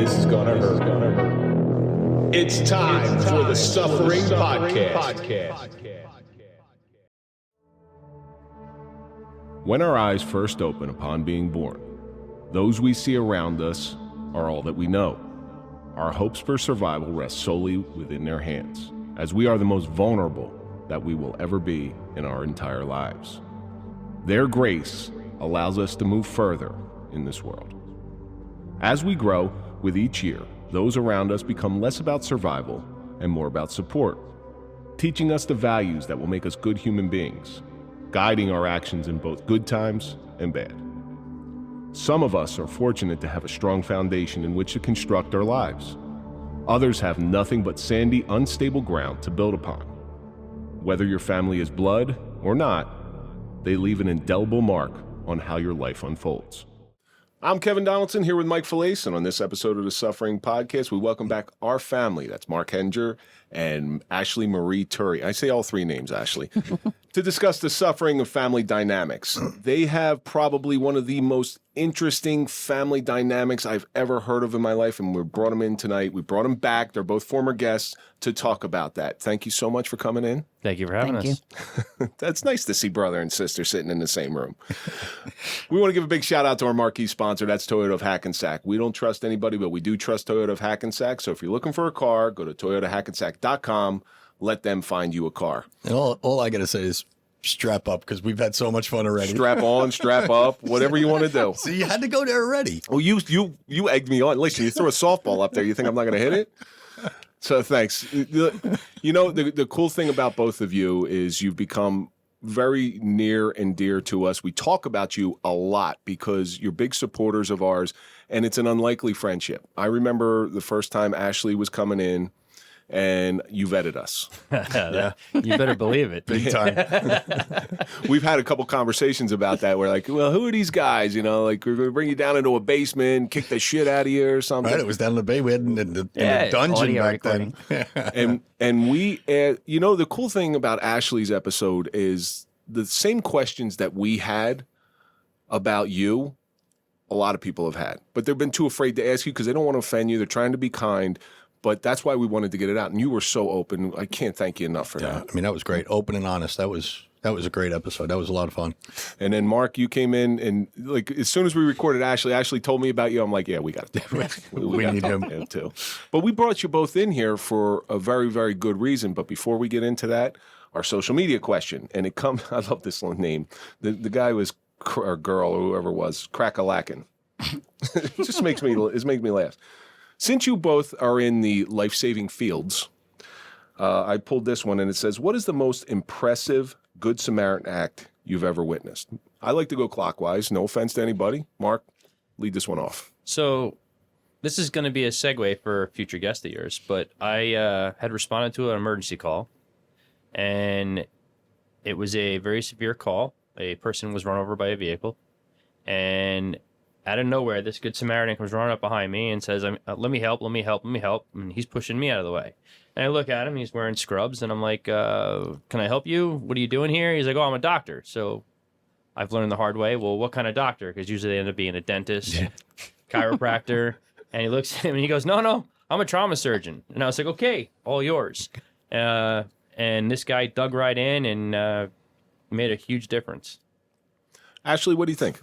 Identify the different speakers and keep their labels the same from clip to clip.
Speaker 1: This is gonna hurt. It's time for the Suffering Podcast.
Speaker 2: When our eyes first open upon being born, those we see around us are all that we know. Our hopes for survival rest solely within their hands, as we are the most vulnerable that we will ever be in our entire lives. Their grace allows us to move further in this world. As we grow, with each year, those around us become less about survival and more about support, teaching us the values that will make us good human beings, guiding our actions in both good times and bad. Some of us are fortunate to have a strong foundation in which to construct our lives. Others have nothing but sandy, unstable ground to build upon. Whether your family is blood or not, they leave an indelible mark on how your life unfolds. I'm Kevin Donaldson here with Mike Failace, and on this episode of the Suffering Podcast, we welcome back our family. That's Mark Hettinger and Ashley Marie Turry. I say all three names, Ashley, to discuss the suffering of family dynamics. They have probably one of the most interesting family dynamics I've ever heard of in my life, and we brought them in tonight. We brought them back. They're both former guests to talk about that. Thank you so much for coming in.
Speaker 3: Thank you for having us.
Speaker 2: That's nice to see brother and sister sitting in the same room. We want to give a big shout out to our marquee sponsor. That's Toyota of Hackensack. We don't trust anybody, but we do trust Toyota of Hackensack. So if you're looking for a car, go to toyotahackensack.com. Let them find you a car.
Speaker 4: And all I got to say is strap up, because we've had so much fun already.
Speaker 2: Strap on, strap up, whatever you want to do.
Speaker 4: So you had to go there already.
Speaker 2: Oh, you egged me on. Listen, you throw a softball up there. You think I'm not going to hit it? So thanks. You know, the cool thing about both of you is you've become very near and dear to us. We talk about you a lot because you're big supporters of ours, and it's an unlikely friendship. I remember the first time Ashley was coming in, and you vetted us.
Speaker 3: Yeah. You better believe it.
Speaker 4: Big time.
Speaker 2: We've had a couple conversations about that. We're like, well, who are these guys? You know, like, we're going to bring you down into a basement, kick the shit out of you or something.
Speaker 4: Right, it was down in the bay. We had in the dungeon back then.
Speaker 2: and we, you know, the cool thing about Ashley's episode is the same questions that we had about you, a lot of people have had. But they've been too afraid to ask you because they don't want to offend you. They're trying to be kind. But that's why we wanted to get it out. And you were so open. I can't thank you enough for that.
Speaker 4: I mean, that was great. Open and honest. That was a great episode. That was a lot of fun.
Speaker 2: And then, Mark, you came in, and like as soon as we recorded Ashley told me about you. I'm like, yeah, we got to do it.
Speaker 4: We need him
Speaker 2: too. But we brought you both in here for a very, very good reason. But before we get into that, our social media question. And it comes, I love this little name. The guy was, or girl, or whoever it was, Crack-a-lackin'. It just makes me laugh. Since you both are in the life-saving fields, I pulled this one, and it says, what is the most impressive Good Samaritan act you've ever witnessed? I like to go clockwise. No offense to anybody. Mark, lead this one off.
Speaker 3: So this is going to be a segue for a future guest of yours, but I had responded to an emergency call, and it was a very severe call. A person was run over by a vehicle, and out of nowhere, this Good Samaritan comes running up behind me and says, let me help. And he's pushing me out of the way. And I look at him. He's wearing scrubs. And I'm like, can I help you? What are you doing here? He's like, oh, I'm a doctor. So I've learned the hard way. Well, what kind of doctor? Because usually they end up being a dentist, chiropractor. And he looks at him and he goes, no, I'm a trauma surgeon. And I was like, okay, all yours. And this guy dug right in and made a huge difference.
Speaker 2: Ashley, what do you think?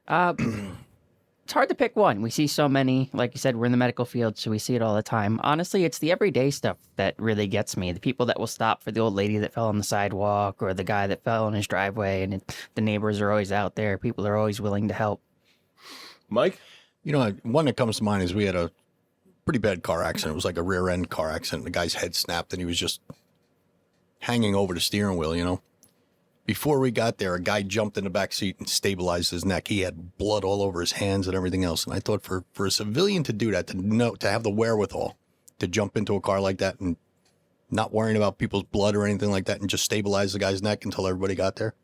Speaker 5: It's hard to pick one. We see so many. Like you said, we're in the medical field, so we see it all the time. Honestly, it's the everyday stuff that really gets me. The people that will stop for the old lady that fell on the sidewalk, or the guy that fell in his driveway, and the neighbors are always out there. People are always willing to help.
Speaker 2: Mike?
Speaker 4: You know, one that comes to mind is we had a pretty bad car accident. It was like a rear-end car accident. The guy's head snapped, and he was just hanging over the steering wheel, you know. Before we got there, a guy jumped in the back seat and stabilized his neck. He had blood all over his hands and everything else. And I thought for a civilian to do that, to have the wherewithal to jump into a car like that and not worrying about people's blood or anything like that and just stabilize the guy's neck until everybody got there.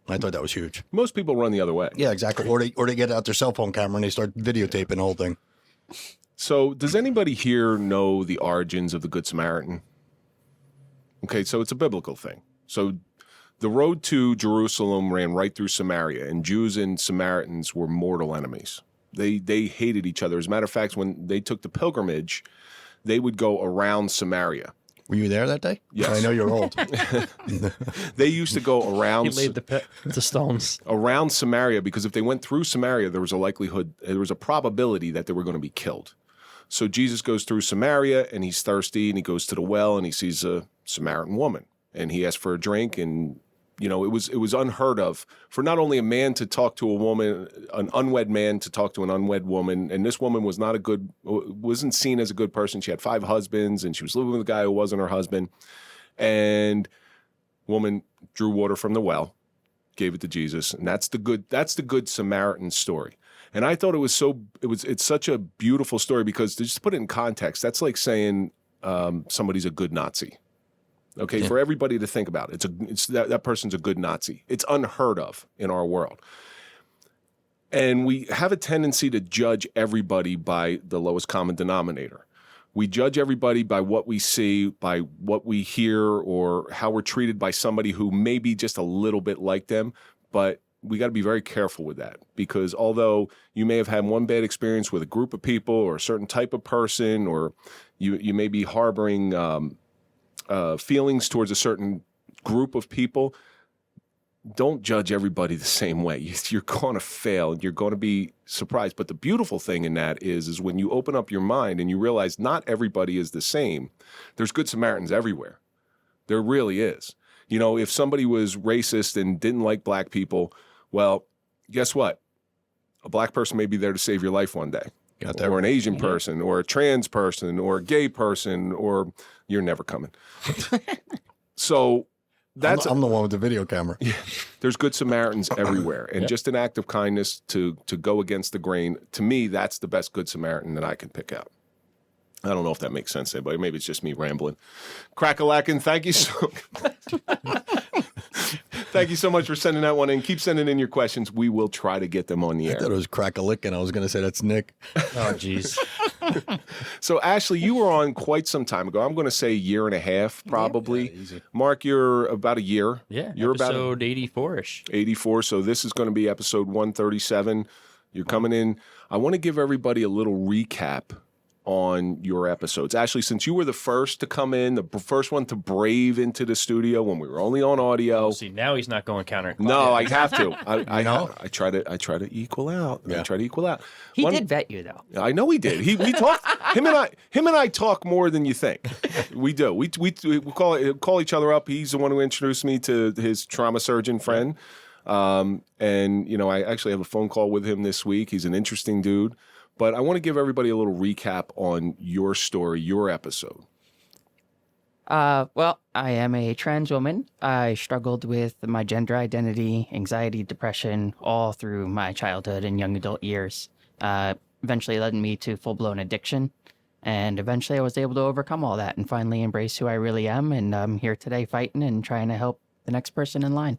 Speaker 4: I thought that was huge.
Speaker 2: Most people run the other way.
Speaker 4: Yeah, exactly. Or they get out their cell phone camera and they start videotaping the whole thing.
Speaker 2: So does anybody here know the origins of the Good Samaritan? Okay, so it's a biblical thing. So the road to Jerusalem ran right through Samaria, and Jews and Samaritans were mortal enemies. They hated each other. As a matter of fact, when they took the pilgrimage, they would go around Samaria.
Speaker 4: Were you there that day?
Speaker 2: Yes.
Speaker 4: I know you're old.
Speaker 2: They used to go around.
Speaker 3: He laid the stones
Speaker 2: around Samaria, because if they went through Samaria, there was a probability that they were going to be killed. So Jesus goes through Samaria, and he's thirsty, and he goes to the well, and he sees a Samaritan woman, and he asks for a drink, and it was unheard of for not only a man to talk to a woman, an unwed man to talk to an unwed woman, and this woman wasn't seen as a good person. She had 5 husbands, and she was living with a guy who wasn't her husband. And woman drew water from the well, gave it to Jesus, and that's the good Samaritan story. And I thought it's such a beautiful story, because just to put it in context, that's like saying somebody's a good Nazi. Okay, for everybody to think about, it's that person's a good Nazi. It's unheard of in our world. And we have a tendency to judge everybody by the lowest common denominator. We judge everybody by what we see, by what we hear, or how we're treated by somebody who may be just a little bit like them. But we got to be very careful with that, because although you may have had one bad experience with a group of people or a certain type of person, or you may be harboring feelings towards a certain group of people, don't judge everybody the same way. You're going to fail, and you're going to be surprised. But the beautiful thing in that is when you open up your mind and you realize not everybody is the same. There's good Samaritans everywhere. There really is. If somebody was racist and didn't like black people, well, guess what? A black person may be there to save your life one day. Or an Asian person, or a trans person, or a gay person, or you're never coming. So I'm the one with the video camera. Yeah, there's good Samaritans everywhere, and just an act of kindness to go against the grain. To me, that's the best good Samaritan that I can pick out. I don't know if that makes sense to anybody. Maybe it's just me rambling. Crack-a-lackin', thank you so Thank you so much for sending that one in. Keep sending in your questions. We will try to get them on the air.
Speaker 4: I thought it was crack-a-lickin'. I was going to say that's Nick.
Speaker 3: Oh, jeez.
Speaker 2: So, Ashley, you were on quite some time ago. I'm going to say a year and a half, probably. Yeah, easy. Mark, you're about a year.
Speaker 3: Yeah,
Speaker 2: you're
Speaker 3: episode 84-ish.
Speaker 2: 84. So this is going to be episode 137. You're coming in. I want to give everybody a little recap on your episodes. Ashley, since you were the first to come in, the first one to brave into the studio when we were only on audio.
Speaker 3: See, now he's not going counterclockwise.
Speaker 2: No, I have to. I try to equal out. Yeah. I try to equal out.
Speaker 5: He did vet you though.
Speaker 2: I know he did. We talked. Him and I talk more than you think. We do. We call each other up. He's the one who introduced me to his trauma surgeon friend. And I actually have a phone call with him this week. He's an interesting dude. But I want to give everybody a little recap on your story, your episode.
Speaker 5: Well, I am a trans woman. I struggled with my gender identity, anxiety, depression, all through my childhood and young adult years. Eventually led me to full-blown addiction. And eventually I was able to overcome all that and finally embrace who I really am. And I'm here today fighting and trying to help the next person in line.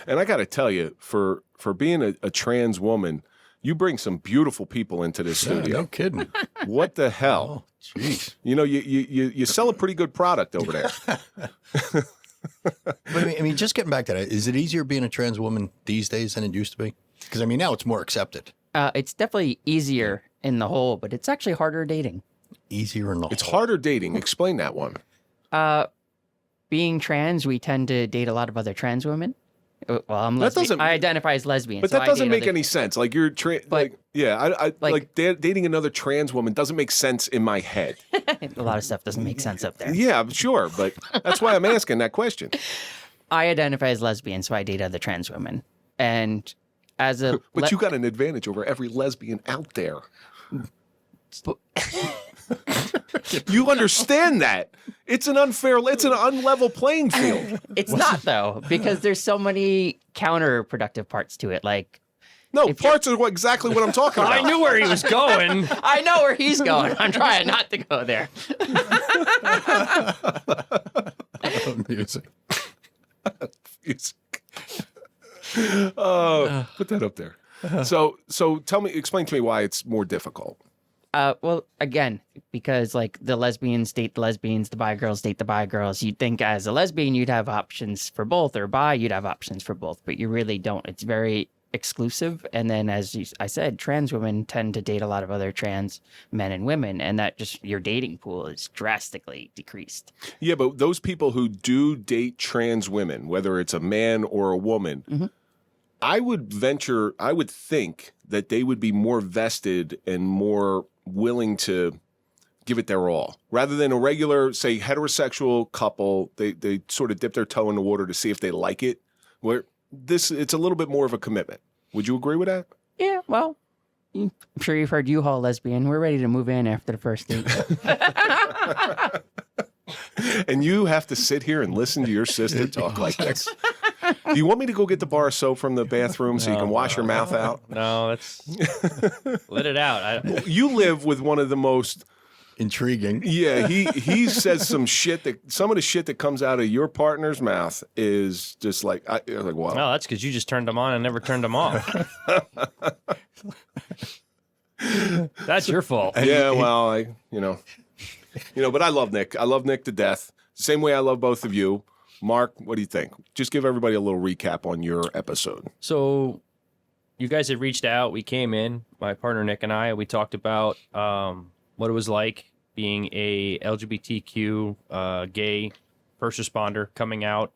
Speaker 2: And I got to tell you, for being a trans woman, you bring some beautiful people into this studio.
Speaker 4: No kidding.
Speaker 2: What the hell?
Speaker 4: Jeez.
Speaker 2: You sell a pretty good product over there.
Speaker 4: But I mean, just getting back to that, is it easier being a trans woman these days than it used to be? Because, I mean, now it's more accepted.
Speaker 5: It's definitely easier in the whole, but it's actually harder dating.
Speaker 4: Easier in the whole.
Speaker 2: It's harder dating. Explain that one.
Speaker 5: Being trans, we tend to date a lot of other trans women. Well, I'm lesbian. I identify as lesbian.
Speaker 2: But that doesn't make any sense. Like you're dating another trans woman doesn't make sense in my head.
Speaker 5: A lot of stuff doesn't make sense up there.
Speaker 2: Yeah, I'm sure, but that's why I'm asking that question.
Speaker 5: I identify as lesbian, so I date other trans women. And as a
Speaker 2: But you got an advantage over every lesbian out there. You understand that. It's an unlevel playing field.
Speaker 5: It's not, though, because there's so many counterproductive parts to it. Like,
Speaker 2: no, parts are exactly what I'm talking about.
Speaker 3: I knew where he was going.
Speaker 5: I know where he's going. I'm trying not to go there.
Speaker 2: Music. Oh, put that up there. So explain to me why it's more difficult.
Speaker 5: Well, again, because like the lesbians date the lesbians, the bi girls date the bi girls. You'd think as a lesbian you'd have options for both, or bi you'd have options for both, but you really don't. It's very exclusive. And then, I said, trans women tend to date a lot of other trans men and women, and that just your dating pool is drastically decreased.
Speaker 2: Yeah, but those people who do date trans women, whether it's a man or a woman, I would think that they would be more vested and more willing to give it their all. Rather than a regular, say, heterosexual couple, they sort of dip their toe in the water to see if they like it. Where it's a little bit more of a commitment. Would you agree with that?
Speaker 5: Yeah, well, I'm sure you've heard U-Haul lesbian. We're ready to move in after the first date.
Speaker 2: And you have to sit here and listen to your sister talk like this. Do you want me to go get the bar of soap from the bathroom so you can wash your mouth out?
Speaker 3: No, that's let it out.
Speaker 2: You live with one of the most
Speaker 4: intriguing.
Speaker 2: Yeah, he says some of the shit that comes out of your partner's mouth is just like, wow.
Speaker 3: Well, that's because you just turned them on and never turned them off. That's your fault.
Speaker 2: Yeah, well, but I love Nick. I love Nick to death. Same way I love both of you. Mark, what do you think? Just give everybody a little recap on your episode.
Speaker 3: So you guys had reached out. We came in, my partner Nick and I, we talked about what it was like being a LGBTQ gay first responder coming out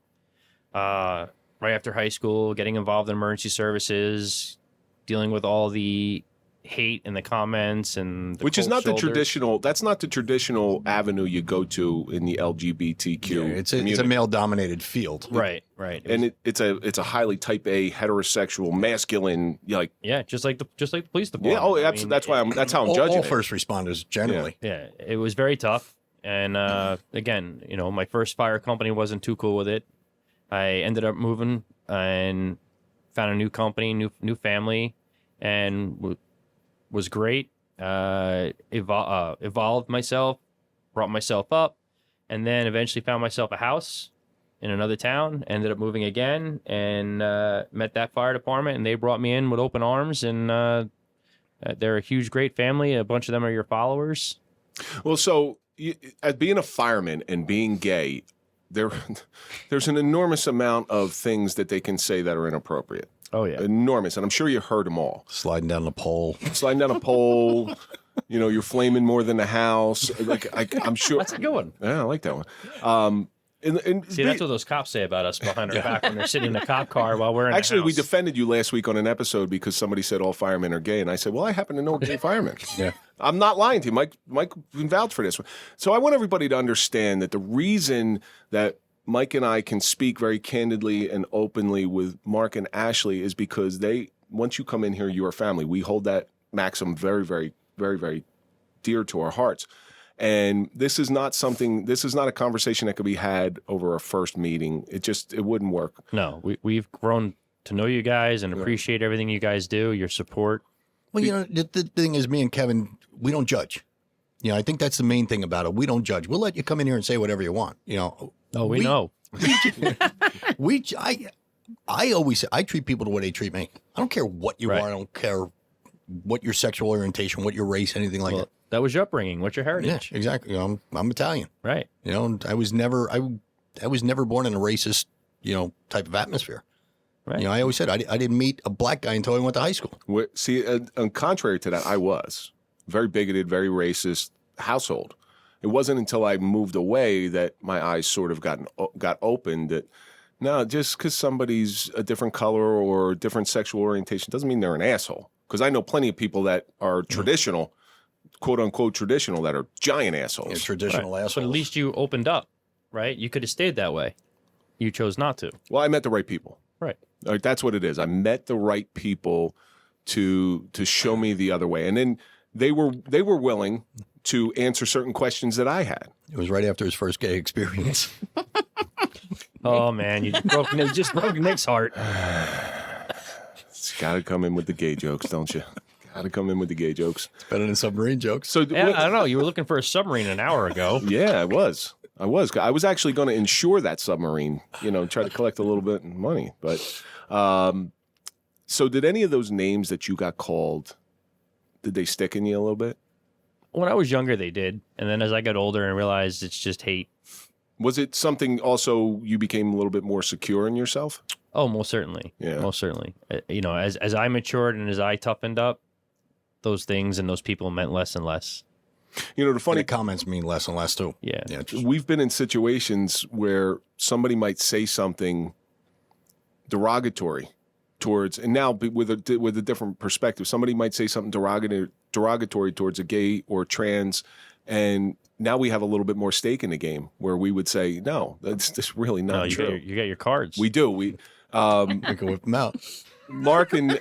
Speaker 3: right after high school, getting involved in emergency services, dealing with all the hate and the comments and
Speaker 2: which is not the traditional. That's not the traditional avenue you go to in the LGBTQ.
Speaker 4: Yeah, it's a male dominated field,
Speaker 3: right?
Speaker 2: And it's a highly type A heterosexual masculine
Speaker 3: just like the police department.
Speaker 2: Yeah, that's how I'm judging
Speaker 4: all first responders generally.
Speaker 3: Yeah, it was very tough. And again, my first fire company wasn't too cool with it. I ended up moving and found a new company, new family, and was great. Evolved myself, brought myself up, and then eventually found myself a house in another town. Ended up moving again and met that fire department, and they brought me in with open arms. And they're a huge, great family. A bunch of them are your followers.
Speaker 2: Well, so as being a fireman and being gay, there's an enormous amount of things that they can say that are inappropriate.
Speaker 3: Oh, yeah.
Speaker 2: Enormous. And I'm sure you heard them all.
Speaker 4: Sliding down a pole.
Speaker 2: You're flaming more than the house. I'm sure.
Speaker 3: That's a good one.
Speaker 2: Yeah, I like that one.
Speaker 3: See, that's what those cops say about us behind our back when they're sitting in a cop car while we're in
Speaker 2: Actually,
Speaker 3: the house.
Speaker 2: we defended you last week on an episode because somebody said all firemen are gay. And I said, well, I happen to know a gay fireman.
Speaker 4: Yeah.
Speaker 2: I'm not lying to you. Mike can vouch for this one. So I want everybody to understand that the reason that Mike and I can speak very candidly and openly with Mark and Ashley is because once you come in here, you're a family. We hold that maxim very, very, very, very dear to our hearts. And this is not a conversation that could be had over a first meeting. It wouldn't work.
Speaker 3: No, we've grown to know you guys and appreciate everything you guys do, your support.
Speaker 4: Well, the thing is, me and Kevin, we don't judge. I think that's the main thing about it. We don't judge. We'll let you come in here and say whatever you want.
Speaker 3: Oh, we know.
Speaker 4: I always say, I treat people the way they treat me. I don't care what you are. I don't care what your sexual orientation, what your race, anything like that.
Speaker 3: That was your upbringing. What's your heritage?
Speaker 4: Yeah, exactly. I'm Italian.
Speaker 3: Right.
Speaker 4: I was never born in a racist, type of atmosphere.
Speaker 3: Right.
Speaker 4: I always said I didn't meet a black guy until I went to high school.
Speaker 2: See, contrary to that, I was very bigoted, very racist household. It wasn't until I moved away that my eyes sort of got opened that, no, just because somebody's a different color or different sexual orientation doesn't mean they're an asshole. Because I know plenty of people that are traditional, quote unquote traditional, that are giant assholes.
Speaker 4: Yeah, traditional assholes.
Speaker 3: But at least you opened up, right? You could have stayed that way. You chose not to.
Speaker 2: Well, I met the right people.
Speaker 3: Right.
Speaker 2: That's what it is. I met the right people to show me the other way. And then they were willing to answer certain questions that I had.
Speaker 4: It was right after his first gay experience.
Speaker 3: Oh, man, you just broke Nick's heart.
Speaker 2: It's got to come in with the gay jokes, don't you? Got to come in with the gay jokes.
Speaker 4: It's better than submarine jokes.
Speaker 2: So
Speaker 3: yeah, I don't know. You were looking for a submarine an hour ago.
Speaker 2: Yeah, I was. I was actually going to insure that submarine, try to collect a little bit of money. But so did any of those names that you got called, did they stick in you a little bit?
Speaker 3: When I was younger, they did. And then as I got older and realized it's just hate.
Speaker 2: Was it something also you became a little bit more secure in yourself?
Speaker 3: Oh, most certainly.
Speaker 2: Yeah.
Speaker 3: Most certainly. As I matured and as I toughened up, those things and those people meant less and less.
Speaker 2: The funny
Speaker 4: The comments mean less and less too.
Speaker 3: Yeah.
Speaker 2: we've been in situations where somebody might say something derogatory towards, and now with a different perspective, somebody might say something derogatory towards a gay or trans, and now we have a little bit more stake in the game where we would say, no, that's just really not true.
Speaker 3: You got your cards.
Speaker 2: We do. We
Speaker 4: We can whip them out.
Speaker 2: Mark and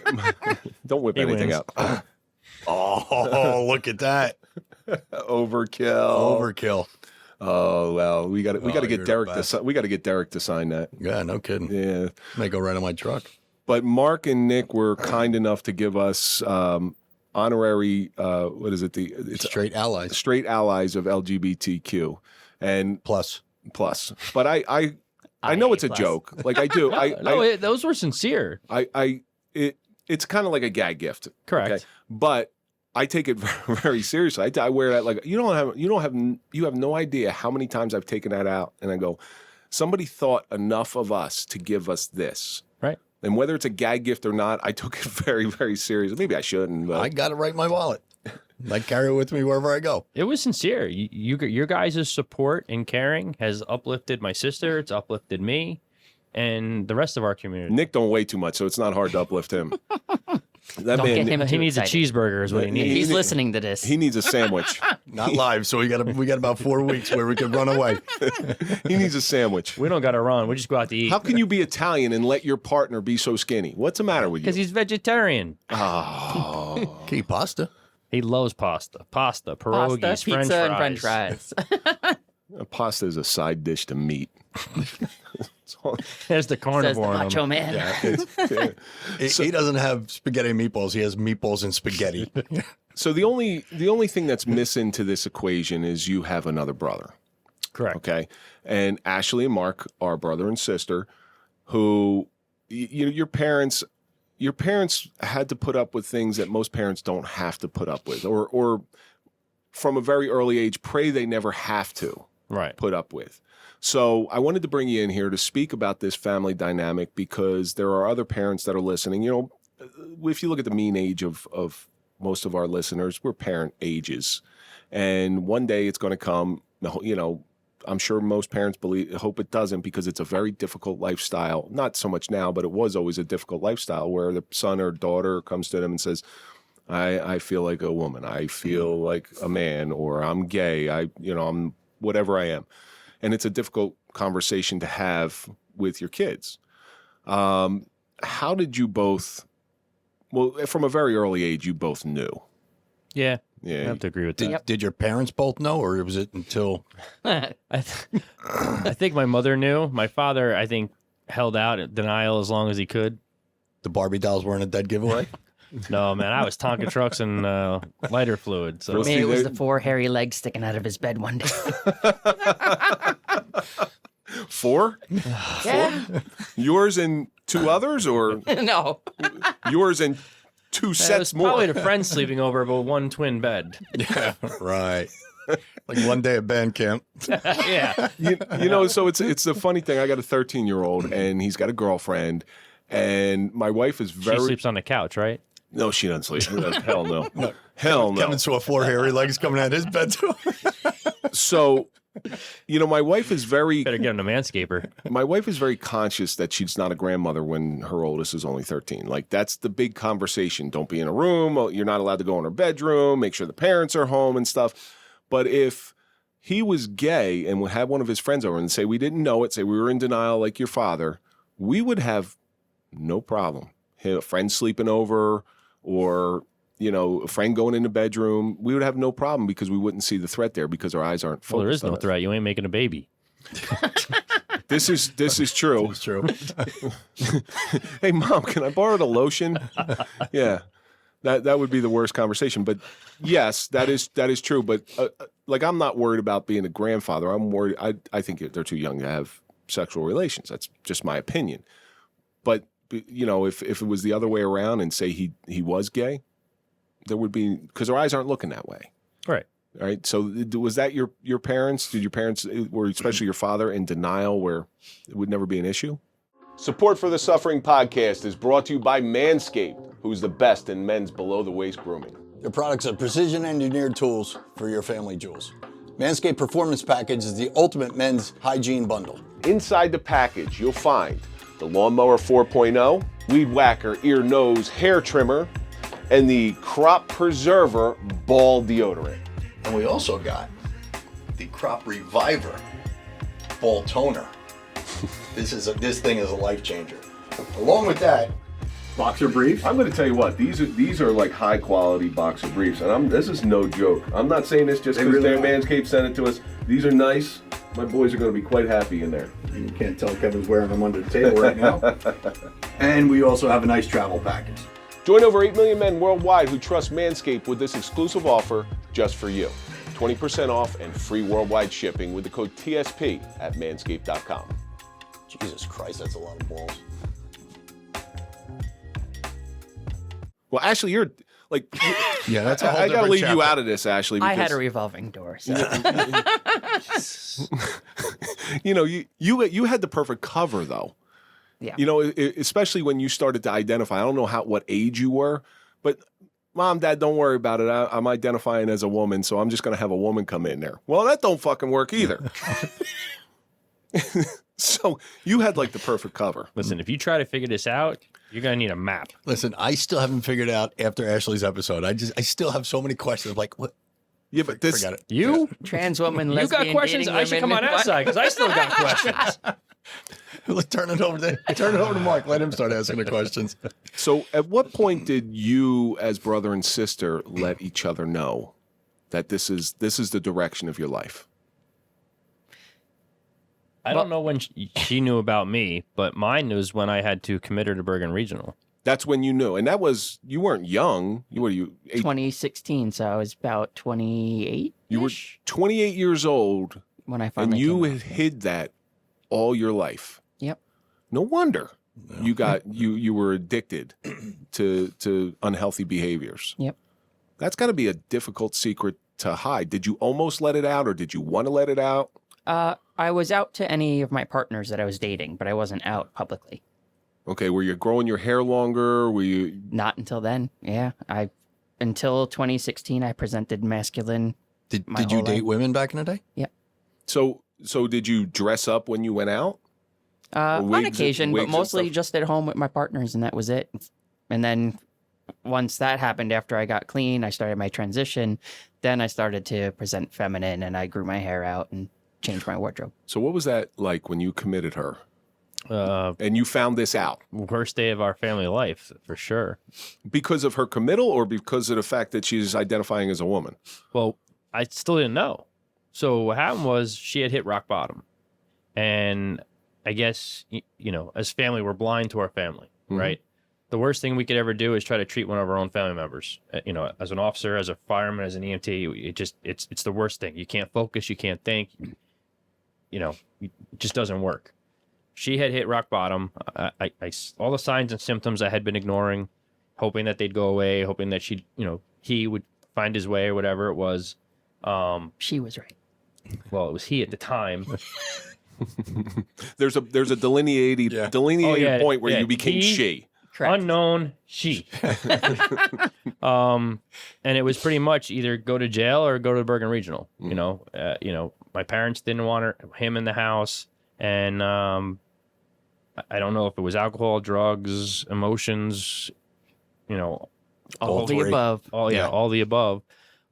Speaker 2: don't whip anything
Speaker 3: wins.
Speaker 2: out.
Speaker 4: Oh, look at that.
Speaker 2: Overkill. Oh well, we got to
Speaker 4: you're
Speaker 2: get
Speaker 4: the
Speaker 2: Derek
Speaker 4: best.
Speaker 2: we got to get Derek to sign that.
Speaker 4: Yeah, no kidding.
Speaker 2: Yeah.
Speaker 4: May go right on my truck.
Speaker 2: But Mark and Nick were kind enough to give us honorary what is it? It's
Speaker 4: Straight allies.
Speaker 2: straight allies of LGBTQ and
Speaker 4: Plus.
Speaker 2: plus. But I know it's a
Speaker 5: plus.
Speaker 2: joke. Like I do.
Speaker 3: Those were sincere.
Speaker 2: It's kind of like a gag gift.
Speaker 3: Correct.
Speaker 2: But I take it very seriously. I wear that like you have no idea how many times I've taken that out and I go, somebody thought enough of us to give us this.
Speaker 3: Right.
Speaker 2: And whether it's a gag gift or not, I took it very, very seriously. Maybe I shouldn't. But
Speaker 4: I got it right in my wallet. I carry it with me wherever I go.
Speaker 3: It was sincere. Your guys' support and caring has uplifted my sister. It's uplifted me and the rest of our community.
Speaker 2: Nick don't weigh too much, so it's not hard to uplift him. That
Speaker 5: Don't get him
Speaker 3: He
Speaker 5: too
Speaker 3: needs
Speaker 5: excited.
Speaker 3: a cheeseburger is what he
Speaker 5: If
Speaker 3: needs.
Speaker 5: he's listening to this.
Speaker 2: he needs a sandwich.
Speaker 4: Not live, so we got about 4 weeks where we can run away.
Speaker 2: He needs a sandwich.
Speaker 3: We don't got to run. We just go out to eat.
Speaker 2: How can you be Italian and let your partner be so skinny? What's the matter with you?
Speaker 3: Because he's vegetarian.
Speaker 2: Oh.
Speaker 4: Key pasta.
Speaker 3: He loves pasta, pierogies,
Speaker 5: Pasta, pizza, and French fries.
Speaker 2: Pasta is a side dish to meat.
Speaker 3: There's the
Speaker 5: Says the
Speaker 3: carnivore in
Speaker 5: macho
Speaker 3: him.
Speaker 5: man.
Speaker 4: He doesn't have spaghetti and meatballs. He has meatballs and spaghetti.
Speaker 2: So the only thing that's missing to this equation is you have another brother.
Speaker 3: Correct.
Speaker 2: Okay. And Ashley and Mark are brother and sister who your parents had to put up with things that most parents don't have to put up with or from a very early age pray they never have to
Speaker 3: Right.
Speaker 2: put up with. So I wanted to bring you in here to speak about this family dynamic because there are other parents that are listening. If you look at the mean age of most of our listeners, we're parent ages. And one day it's going to come, I'm sure most parents hope it doesn't because it's a very difficult lifestyle. Not so much now, but it was always a difficult lifestyle where the son or daughter comes to them and says, I feel like a woman. I feel like a man, or I'm gay. I'm whatever I am. And it's a difficult conversation to have with your kids. How did you both, from a very early age, you both knew?
Speaker 3: Yeah. I
Speaker 2: Yeah.
Speaker 3: have to agree with that.
Speaker 4: Did your parents both know, or was it until...
Speaker 3: I think my mother knew. My father, I think, held out at denial as long as he could.
Speaker 4: the Barbie dolls weren't a dead giveaway?
Speaker 3: No, man, I was Tonka trucks and lighter fluid. So
Speaker 2: Well,
Speaker 5: Maybe
Speaker 2: see,
Speaker 5: it was
Speaker 2: there-
Speaker 5: the 4 hairy legs sticking out of his bed one day.
Speaker 2: 4?
Speaker 5: Yeah.
Speaker 2: Yours and 2 others, or
Speaker 5: No.
Speaker 2: yours and 2
Speaker 3: it was
Speaker 2: sets more?
Speaker 3: probably the friends sleeping over, but one twin bed.
Speaker 4: Yeah, right. Like one day at band camp.
Speaker 3: Yeah.
Speaker 2: So it's the funny thing. I got a 13-year-old, and he's got a girlfriend, and my wife is
Speaker 3: She
Speaker 2: very.
Speaker 3: sleeps on the couch, right?
Speaker 2: No, she doesn't sleep. Hell no. Hell no.
Speaker 4: Kevin saw 4 hairy legs coming out of his bed too.
Speaker 2: So, my wife is very.
Speaker 3: Better get him to Manscaper.
Speaker 2: My wife is very conscious that she's not a grandmother when her oldest is only 13. Like, that's the big conversation. Don't be in a room. You're not allowed to go in her bedroom. Make sure the parents are home and stuff. But if he was gay and would have one of his friends over and say we didn't know it, say we were in denial like your father, we would have no problem. A friend sleeping over or, a friend going in the bedroom, we would have no problem because we wouldn't see the threat there because our eyes aren't focused
Speaker 3: Well, there is
Speaker 2: on
Speaker 3: no
Speaker 2: it.
Speaker 3: threat. You ain't making a baby.
Speaker 2: This is true.
Speaker 4: It's true.
Speaker 2: Hey, Mom, can I borrow the lotion? Yeah, that would be the worst conversation. But yes, that is true. But I'm not worried about being a grandfather. I'm worried. I think they're too young to have sexual relations. That's just my opinion. But if it was the other way around and say he was gay, there would be, because our eyes aren't looking that way.
Speaker 3: Right.
Speaker 2: Right. So was that your parents? Did your parents, or especially your father, in denial where it would never be an issue? Support for the Suffering Podcast is brought to you by Manscaped, who's the best in men's below-the-waist grooming.
Speaker 4: Their products are precision-engineered tools for your family jewels. Manscaped Performance Package is the ultimate men's hygiene bundle.
Speaker 2: Inside the package, you'll find the Lawnmower 4.0, Weed Whacker Ear, Nose, Hair Trimmer, and the Crop Preserver Ball Deodorant.
Speaker 4: And we also got the Crop Reviver Ball Toner. This thing is a life changer. Along with that, boxer brief.
Speaker 2: I'm going to tell you what, these are like high quality boxer briefs, and this is no joke. I'm not saying this just because
Speaker 4: really
Speaker 2: Manscaped sent it to us. These are nice. My boys are going to be quite happy in there.
Speaker 4: You can't tell Kevin's wearing them under the table right now. And we also have a nice travel package.
Speaker 2: Join over 8 million men worldwide who trust Manscaped with this exclusive offer just for you. 20% off and free worldwide shipping with the code TSP at manscaped.com.
Speaker 4: Jesus Christ, that's a lot of balls.
Speaker 2: Well, Ashley, you're like,
Speaker 4: Yeah, that's a whole
Speaker 2: I got to
Speaker 4: different
Speaker 2: leave you
Speaker 4: chapter.
Speaker 2: out of this, Ashley.
Speaker 5: I had
Speaker 2: because-
Speaker 5: a revolving door. So.
Speaker 2: You know, you had the perfect cover though.
Speaker 5: Yeah.
Speaker 2: You know, especially when you started to identify. I don't know what age you were, but Mom, Dad, don't worry about it. I'm identifying as a woman, so I'm just going to have a woman come in there. Well, that don't fucking work either. So you had like the perfect cover.
Speaker 3: Listen, if you try to figure this out, you're gonna need a map.
Speaker 4: Listen, I still haven't figured out after Ashley's episode. I still have so many questions. Like, what?
Speaker 2: Yeah, but this.
Speaker 4: Forget it.
Speaker 3: You
Speaker 5: Trans woman,
Speaker 3: you
Speaker 5: lesbian,
Speaker 3: got questions?
Speaker 5: dating
Speaker 3: I should
Speaker 5: women,
Speaker 3: come on
Speaker 5: what?
Speaker 3: outside because I still got questions.
Speaker 4: Let's turn it over to Mark. Let him start asking the questions.
Speaker 2: So, at what point did you, as brother and sister, let each other know that this is the direction of your life?
Speaker 3: I don't know when she knew about me, but mine was when I had to commit her to Bergen Regional.
Speaker 2: That's when you knew, and that was you weren't young. You were
Speaker 5: 2016, so I was about 28.
Speaker 2: You were 28 years old,
Speaker 5: when I
Speaker 2: and
Speaker 5: finally
Speaker 2: you
Speaker 5: came
Speaker 2: had
Speaker 5: out.
Speaker 2: hid that all your life.
Speaker 5: Yep.
Speaker 2: No wonder you got you were addicted to unhealthy behaviors.
Speaker 5: Yep.
Speaker 2: That's got to be a difficult secret to hide. Did you almost let it out, or did you want to let it out?
Speaker 5: I was out to any of my partners that I was dating, but I wasn't out publicly.
Speaker 2: Okay, were you growing your hair longer? Were you?
Speaker 5: Not until then. Yeah, until 2016, I presented masculine.
Speaker 4: Did
Speaker 5: My
Speaker 4: you
Speaker 5: whole
Speaker 4: date
Speaker 5: life.
Speaker 4: women back in the day?
Speaker 5: Yep.
Speaker 2: So did you dress up when you went out?
Speaker 5: On
Speaker 2: wigs-
Speaker 5: occasion,
Speaker 2: wigs
Speaker 5: but
Speaker 2: and
Speaker 5: mostly
Speaker 2: stuff?
Speaker 5: just at home with my partners, and that was it. And then once that happened, after I got clean, I started my transition. Then I started to present feminine, and I grew my hair out and changed my wardrobe.
Speaker 2: So what was that like when you committed her
Speaker 3: Uh,
Speaker 2: and you found this out?
Speaker 3: worst day of our family life, for sure.
Speaker 2: Because of her committal, or because of the fact that she's identifying as a woman?
Speaker 3: Well, I still didn't know. So what happened was she had hit rock bottom. And I guess, you know, as family, we're blind to our family, right? The worst thing we could ever do is try to treat one of our own family members. You know, as an officer, as a fireman, as an EMT, it's the worst thing. You can't focus, you can't think. You know, it just doesn't work. She had hit rock bottom. I all the signs and symptoms I had been ignoring, hoping that they'd go away, hoping that he would find his way or whatever it was.
Speaker 5: She was right.
Speaker 3: Well, it was he at the time.
Speaker 2: There's a delineated point where you became
Speaker 3: he-
Speaker 2: she.
Speaker 5: Correct.
Speaker 3: Unknown she. And it was pretty much either go to jail or go to Bergen Regional. You know, my parents didn't want him in the house, and I don't know if it was alcohol, drugs, emotions, you know,
Speaker 5: All the
Speaker 4: three.
Speaker 5: above.
Speaker 3: all the above.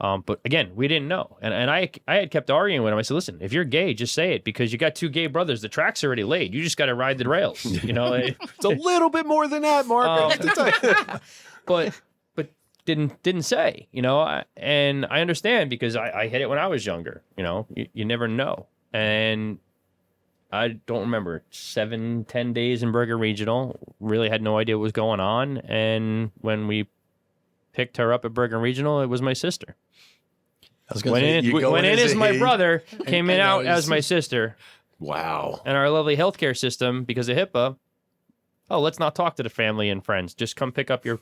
Speaker 3: But again, we didn't know, and I had kept arguing with him. I said, "Listen, if you're gay, just say it, because you got two gay brothers. The track's already laid. You just got to ride the rails." You know,
Speaker 2: It's a little bit more than that, Mark. I have to tell you.
Speaker 3: but didn't say. You know, and I understand because I hit it when I was younger. You know, you never know, and I don't remember 7-10 days in Bergen Regional. Really had no idea what was going on, and when we picked her up at Bergen Regional, it was my sister.
Speaker 4: I was gonna
Speaker 3: Went
Speaker 4: say,
Speaker 3: in,
Speaker 4: you go
Speaker 3: went in as my
Speaker 4: he-
Speaker 3: brother, came in
Speaker 4: and now
Speaker 3: out as
Speaker 4: he's-
Speaker 3: my sister.
Speaker 2: Wow.
Speaker 3: And our lovely healthcare system, because of HIPAA, let's not talk to the family and friends. Just come pick up your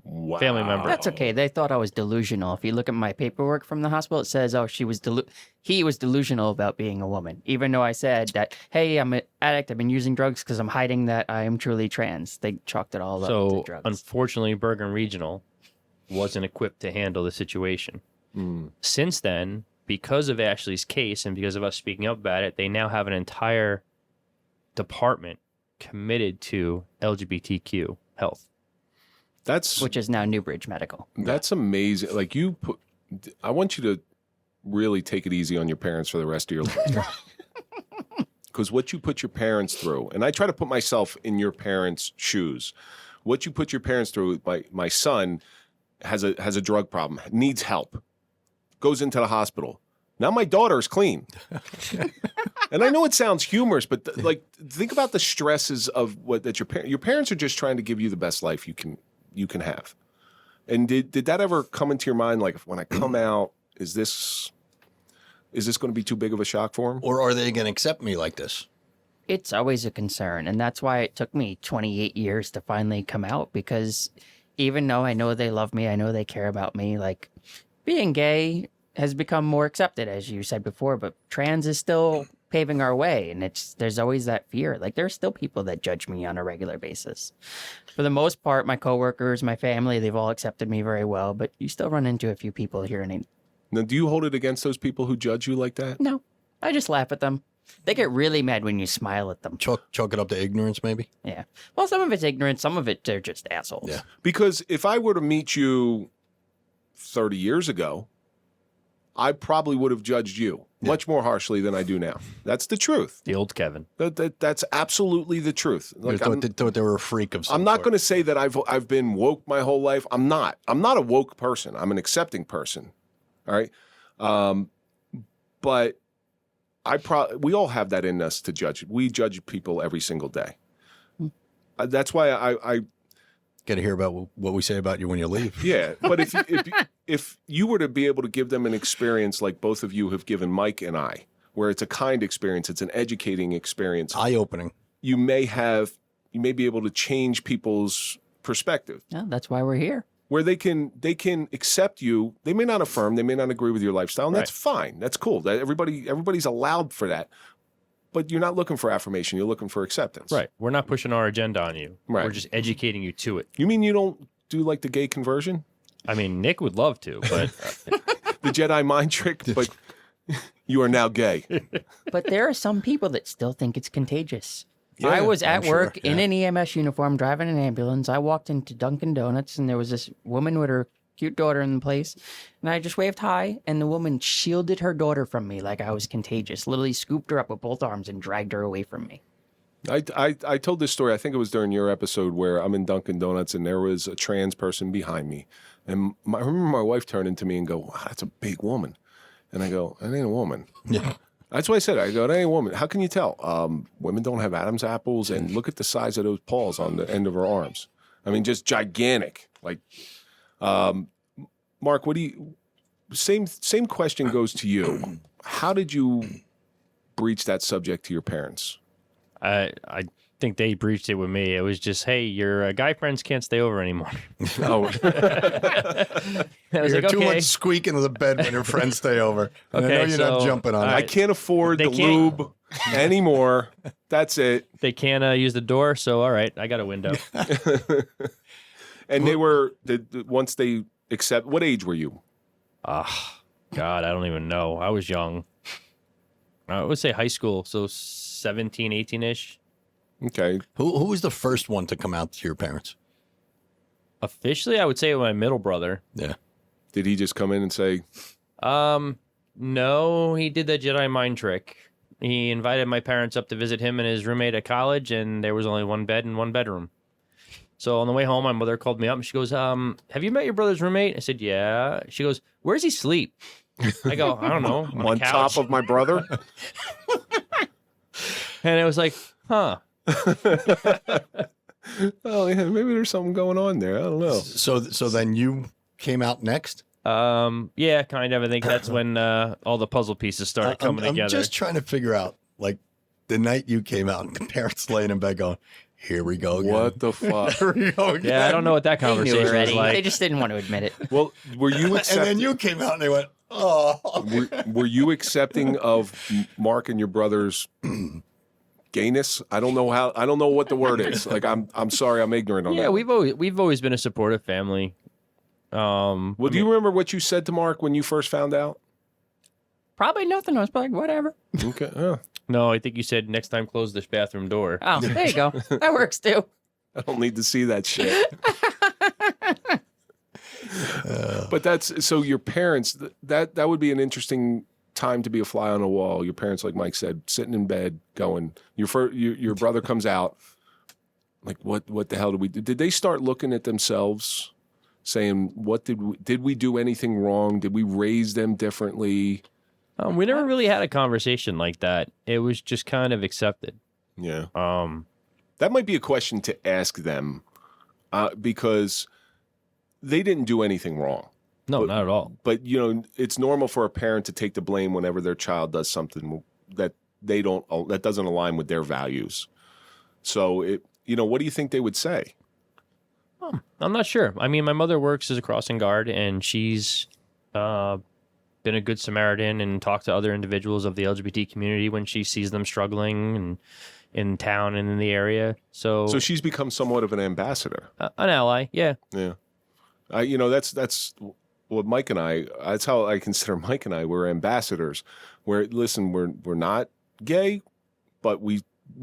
Speaker 2: Wow.
Speaker 3: family member.
Speaker 5: That's okay. They thought I was delusional. If you look at my paperwork from the hospital, it says, "Oh, he was delusional about being a woman." Even though I said that, "Hey, I'm an addict. I've been using drugs because I'm hiding that I am truly trans." They chalked it all up to
Speaker 3: So
Speaker 5: drugs.
Speaker 3: unfortunately, Bergen Regional wasn't equipped to handle the situation. Since then, because of Ashley's case and because of us speaking up about it, they now have an entire department committed to LGBTQ health.
Speaker 5: Which is now Newbridge Medical.
Speaker 2: That's amazing. Like I want you to really take it easy on your parents for the rest of your life. Because what you put your parents through, and I try to put myself in your parents' shoes. What you put your parents through, my son has a drug problem, needs help, goes into the hospital. Now my daughter is clean. And I know it sounds humorous, but think about the stresses of that your parents are just trying to give you the best life you can have. And did that ever come into your mind? Like, when I come out, is this going to be too big of a shock for them?
Speaker 4: Or are they going to accept me like this?
Speaker 5: It's always a concern, and that's why it took me 28 years to finally come out, because even though I know they love me, I know they care about me, like, being gay has become more accepted, as you said before, but trans is still paving our way, and there's always that fear. Like, there's still people that judge me on a regular basis. For the most part, my coworkers, my family, they've all accepted me very well, but you still run into a few people here and there.
Speaker 2: Now, do you hold it against those people who judge you like that?
Speaker 5: No, I just laugh at them. They get really mad when you smile at them.
Speaker 4: Chalk it up to ignorance, maybe?
Speaker 5: Yeah. Well, some of it's ignorance, some of it they're just assholes.
Speaker 4: Yeah.
Speaker 2: Because if I were to meet you 30 years ago, I probably would have judged you much more harshly than I do now. That's the truth.
Speaker 3: The old Kevin.
Speaker 2: That's absolutely the truth.
Speaker 4: Like, thought they were a freak of some
Speaker 2: I'm not
Speaker 4: sort.
Speaker 2: going to say that I've been woke my whole life. I'm not a woke person. I'm an accepting person. All right. But we all have that in us to judge. We judge people every single day. That's why I
Speaker 4: Got to hear about what we say about you when you leave.
Speaker 2: Yeah, but if you were to be able to give them an experience like both of you have given Mike and I, where it's a kind experience, it's an educating experience,
Speaker 4: Eye-opening.
Speaker 2: you may be able to change people's perspective.
Speaker 5: Yeah, that's why we're here.
Speaker 2: Where they can accept you. They may not affirm, they may not agree with your lifestyle, and that's fine. That's cool. That everybody's allowed for that. But you're not looking for affirmation. You're looking for acceptance.
Speaker 3: Right. We're not pushing our agenda on you.
Speaker 2: Right.
Speaker 3: We're just educating you to it.
Speaker 2: You mean you don't do like the gay conversion?
Speaker 3: I mean, Nick would love to, but
Speaker 2: The Jedi mind trick, but you are now gay.
Speaker 5: But there are some people that still think it's contagious.
Speaker 2: Yeah,
Speaker 5: I was at
Speaker 4: I'm
Speaker 5: work
Speaker 4: sure,
Speaker 5: in an EMS uniform driving an ambulance. I walked into Dunkin' Donuts and there was this woman with her cute daughter in the place. And I just waved hi and the woman shielded her daughter from me like I was contagious. Literally scooped her up with both arms and dragged her away from me.
Speaker 2: I told this story, I think it was during your episode, where I'm in Dunkin' Donuts and there was a trans person behind me. And I remember my wife turning to me and go, wow, that's a big woman. And I go, that ain't a woman.
Speaker 4: Yeah.
Speaker 2: That's what I said. I go, that ain't a woman. How can you tell? Women don't have Adam's apples, and look at the size of those paws on the end of her arms. I mean, just gigantic. Like, Mark, same question goes to you. How did you breach that subject to your parents?
Speaker 3: I think they breached it with me. It was just, hey, your guy friends can't stay over anymore.
Speaker 2: Oh,
Speaker 3: I was
Speaker 4: You're
Speaker 3: like,
Speaker 4: too
Speaker 3: okay.
Speaker 4: much squeaking in the bed when your friends stay over. And
Speaker 3: Okay,
Speaker 4: I know you're not
Speaker 3: so,
Speaker 4: jumping on
Speaker 3: all
Speaker 4: it.
Speaker 2: I
Speaker 3: right.
Speaker 2: can't afford
Speaker 3: They
Speaker 2: the
Speaker 3: can't-
Speaker 2: lube anymore. That's it.
Speaker 3: They can't use the door, so all right, I got a window.
Speaker 2: And they were once they accept. What age were you?
Speaker 3: God, I don't even know. I was young. I would say high school, so 17, 18-ish.
Speaker 2: Okay.
Speaker 4: Who was the first one to come out to your parents?
Speaker 3: Officially, I would say my middle brother.
Speaker 4: Yeah.
Speaker 2: Did he just come in and say,
Speaker 3: No, he did the Jedi mind trick. He invited my parents up to visit him and his roommate at college, and there was only one bed and one bedroom. So on the way home, my mother called me up and she goes, have you met your brother's roommate? I said, yeah. She goes, where's he sleep? I go, I don't know.
Speaker 2: on
Speaker 3: the
Speaker 2: top
Speaker 3: couch.
Speaker 2: of my brother?
Speaker 3: And it was like, huh.
Speaker 2: Oh, yeah, maybe there's something going on there. I don't know.
Speaker 4: So then you came out next?
Speaker 3: Yeah, kind of. I think that's when all the puzzle pieces started coming
Speaker 4: I'm
Speaker 3: together.
Speaker 4: just trying to figure out, like, the night you came out and the parents laying in bed going, Here we go again.
Speaker 2: What the fuck?
Speaker 4: Here we go again.
Speaker 3: Yeah, I don't know what that
Speaker 5: They knew
Speaker 3: conversation was
Speaker 5: already.
Speaker 3: like.
Speaker 5: They just didn't want to admit it.
Speaker 2: Well, were you
Speaker 4: And
Speaker 2: accepting?
Speaker 4: then you came out and they went, oh.
Speaker 2: Were you accepting of Mark and your brother's gayness? I don't know what the word is. Like, I'm sorry, I'm ignorant on
Speaker 3: Yeah,
Speaker 2: that.
Speaker 3: we've always been a supportive family.
Speaker 2: Well, do you remember what you said to Mark when you first found out?
Speaker 5: Probably nothing. I was like, whatever.
Speaker 2: Okay. Yeah.
Speaker 3: No, I think you said next time close this bathroom door.
Speaker 5: Oh, there you go. That works too.
Speaker 2: I don't need to see that shit. But that's so your parents. That would be an interesting time to be a fly on the wall. Your parents, like Mike said, sitting in bed, going. Your brother comes out. Like, what the hell did we do? Did they start looking at themselves, saying, "What did we do anything wrong? Did we raise them differently?"
Speaker 3: We never really had a conversation like that. It was just kind of accepted.
Speaker 2: Yeah. That might be a question to ask them, because they didn't do anything wrong.
Speaker 3: No, not at all.
Speaker 2: But it's normal for a parent to take the blame whenever their child does something that that doesn't align with their values. So what do you think they would say?
Speaker 3: I'm not sure. I mean, my mother works as a crossing guard, and she's been a good Samaritan and talked to other individuals of the LGBT community when she sees them struggling and in town and in the area. So
Speaker 2: she's become somewhat of an ambassador.
Speaker 3: An ally, yeah.
Speaker 2: Yeah. That's what Mike and I, that's how I consider Mike and I, we're ambassadors. We're not gay, but we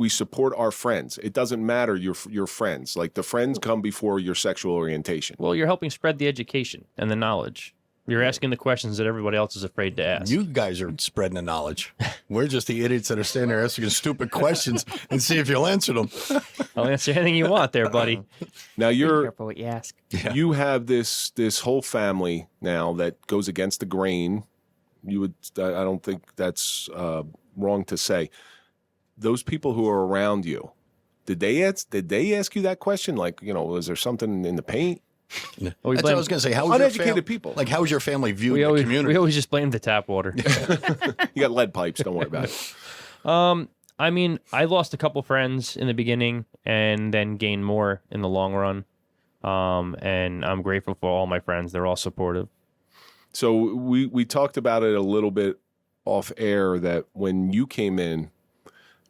Speaker 2: support our friends. It doesn't matter your friends. Like, the friends come before your sexual orientation.
Speaker 3: Well, you're helping spread the education and the knowledge. You're asking the questions that everybody else is afraid to ask.
Speaker 4: You guys are spreading the knowledge. We're just the idiots that are standing there asking stupid questions and see if you'll answer them.
Speaker 3: I'll answer anything you want there, buddy.
Speaker 2: Now
Speaker 5: Be careful what you ask.
Speaker 2: you have this whole family now that goes against the grain. I don't think that's wrong to say. Those people who are around you, did they ask you that question? Like, was there something in the paint?
Speaker 3: We
Speaker 4: That's what I
Speaker 3: blame-
Speaker 4: was going to say. How was
Speaker 2: Uneducated people.
Speaker 4: Like, how was your family viewed
Speaker 3: we
Speaker 4: in the
Speaker 3: always
Speaker 4: community?
Speaker 3: we always just blame the tap water.
Speaker 2: You got lead pipes. Don't worry about it.
Speaker 3: I mean, I lost a couple friends in the beginning and then gained more in the long run. And I'm grateful for all my friends. They're all supportive.
Speaker 2: So we talked about it a little bit off air that when you came in,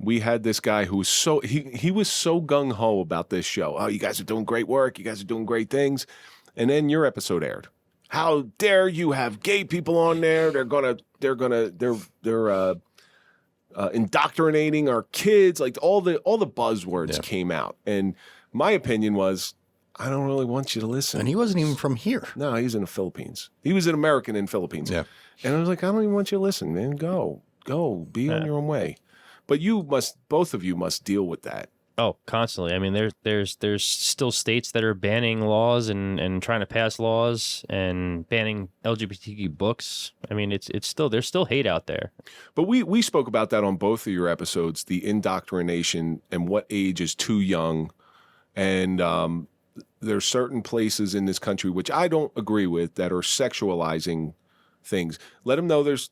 Speaker 2: we had this guy who was he was so gung ho about this show. Oh, you guys are doing great work. You guys are doing great things. And then your episode aired. How dare you have gay people on there? They're indoctrinating our kids. Like, all the buzzwords came out. And my opinion was, I don't really want you to listen.
Speaker 4: And he wasn't even from here.
Speaker 2: No, he's in the Philippines. He was an American in Philippines. Yeah. And I was like, I don't even want you to listen, man. Go, be on your own way. But both of you must deal with that.
Speaker 3: Oh, constantly. I mean, there's still states that are banning laws and trying to pass laws and banning LGBTQ books. I mean, there's still hate out there.
Speaker 2: But we spoke about that on both of your episodes, the indoctrination and what age is too young. And there's certain places in this country, which I don't agree with, that are sexualizing things. Let them know there's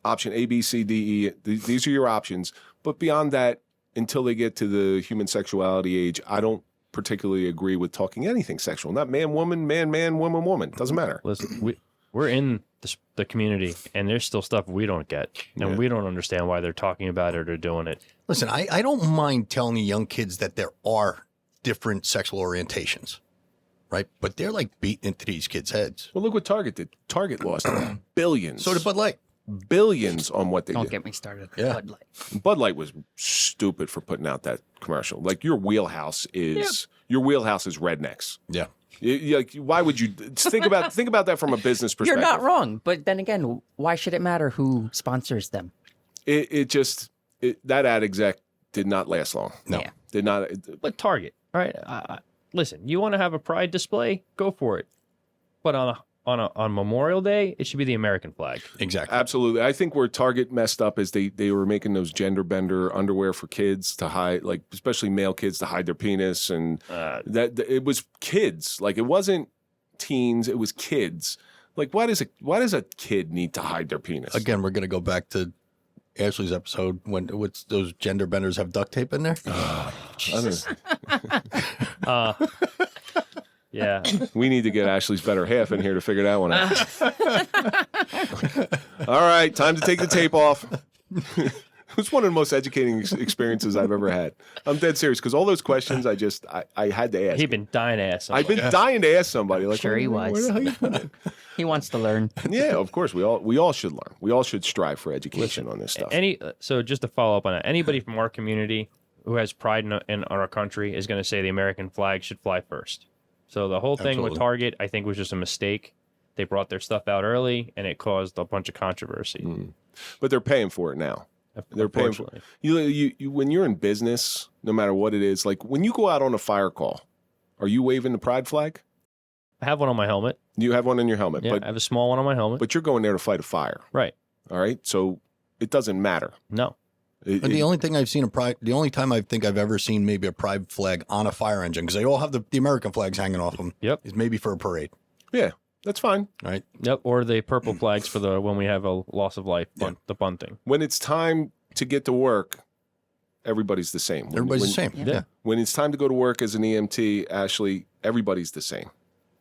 Speaker 2: option A, B, C, D, E. These are your options. But beyond that, until they get to the human sexuality age, I don't particularly agree with talking anything sexual. Not man, woman, man, woman, woman. Doesn't matter.
Speaker 3: Listen, we're in the community, and there's still stuff we don't get, and we don't understand why they're talking about it or doing it.
Speaker 4: Listen, I don't mind telling the young kids that there are different sexual orientations, right? But they're like beating into these kids' heads.
Speaker 2: Well, look what Target did. Target lost billions.
Speaker 4: So did Bud Light.
Speaker 2: Billions on what they
Speaker 5: Don't
Speaker 2: did.
Speaker 5: get me started.
Speaker 4: Yeah.
Speaker 5: Bud Light.
Speaker 2: Bud Light was stupid for putting out that commercial. Like, your wheelhouse is rednecks.
Speaker 4: Yeah.
Speaker 2: Like, why would you think about that from a business perspective?
Speaker 5: You're not wrong, but then again, why should it matter who sponsors them?
Speaker 2: That ad exec did not last long.
Speaker 4: No.
Speaker 5: Yeah.
Speaker 2: Did not.
Speaker 3: But Target, all right? Listen, you want to have a pride display? Go for it. But on Memorial Day, it should be the American flag.
Speaker 4: Exactly.
Speaker 2: Absolutely. I think where Target messed up is they were making those gender bender underwear for kids to hide, like, especially male kids, to hide their penis, and that it was kids. Like, it wasn't teens, it was kids. Like, why does a kid need to hide their penis?
Speaker 4: Again, we're going to go back to Ashley's episode when those gender benders have duct tape in there.
Speaker 3: Yeah.
Speaker 2: We need to get Ashley's better half in here to figure that one out. All right, time to take the tape off. It was one of the most educating experiences I've ever had. I'm dead serious because all those questions I had to ask.
Speaker 3: He'd been dying to ask somebody.
Speaker 2: I've been dying to ask somebody. Like,
Speaker 5: Sure he was.
Speaker 2: Where the hell you put it?
Speaker 5: He wants to learn.
Speaker 2: Yeah, of course. We all should learn. We all should strive for education on this stuff.
Speaker 3: So just to follow up on that, anybody from our community who has pride in our country is going to say the American flag should fly first. So the whole thing with Target, I think, was just a mistake. They brought their stuff out early, and it caused a bunch of controversy.
Speaker 2: But they're paying for it now. They're paying for it. You when you're in business, no matter what it is, like when you go out on a fire call, are you waving the pride flag?
Speaker 3: I have one on my helmet.
Speaker 2: You have one in your helmet.
Speaker 3: Yeah,
Speaker 2: but,
Speaker 3: I have a small one on my helmet.
Speaker 2: But you're going there to fight a fire.
Speaker 3: Right.
Speaker 2: All right? So it doesn't matter.
Speaker 3: No.
Speaker 4: The only thing I've seen the only time I think I've ever seen maybe a pride flag on a fire engine, because they all have the American flags hanging off them.
Speaker 3: Yep.
Speaker 4: Is maybe for a parade.
Speaker 2: Yeah, that's fine.
Speaker 4: Right.
Speaker 3: Yep. Or the purple flags for when we have a loss of life, the bunting.
Speaker 2: When it's time to get to work, everybody's the same.
Speaker 4: Everybody's the same. Yeah.
Speaker 2: When it's time to go to work as an EMT, Ashley, everybody's the same.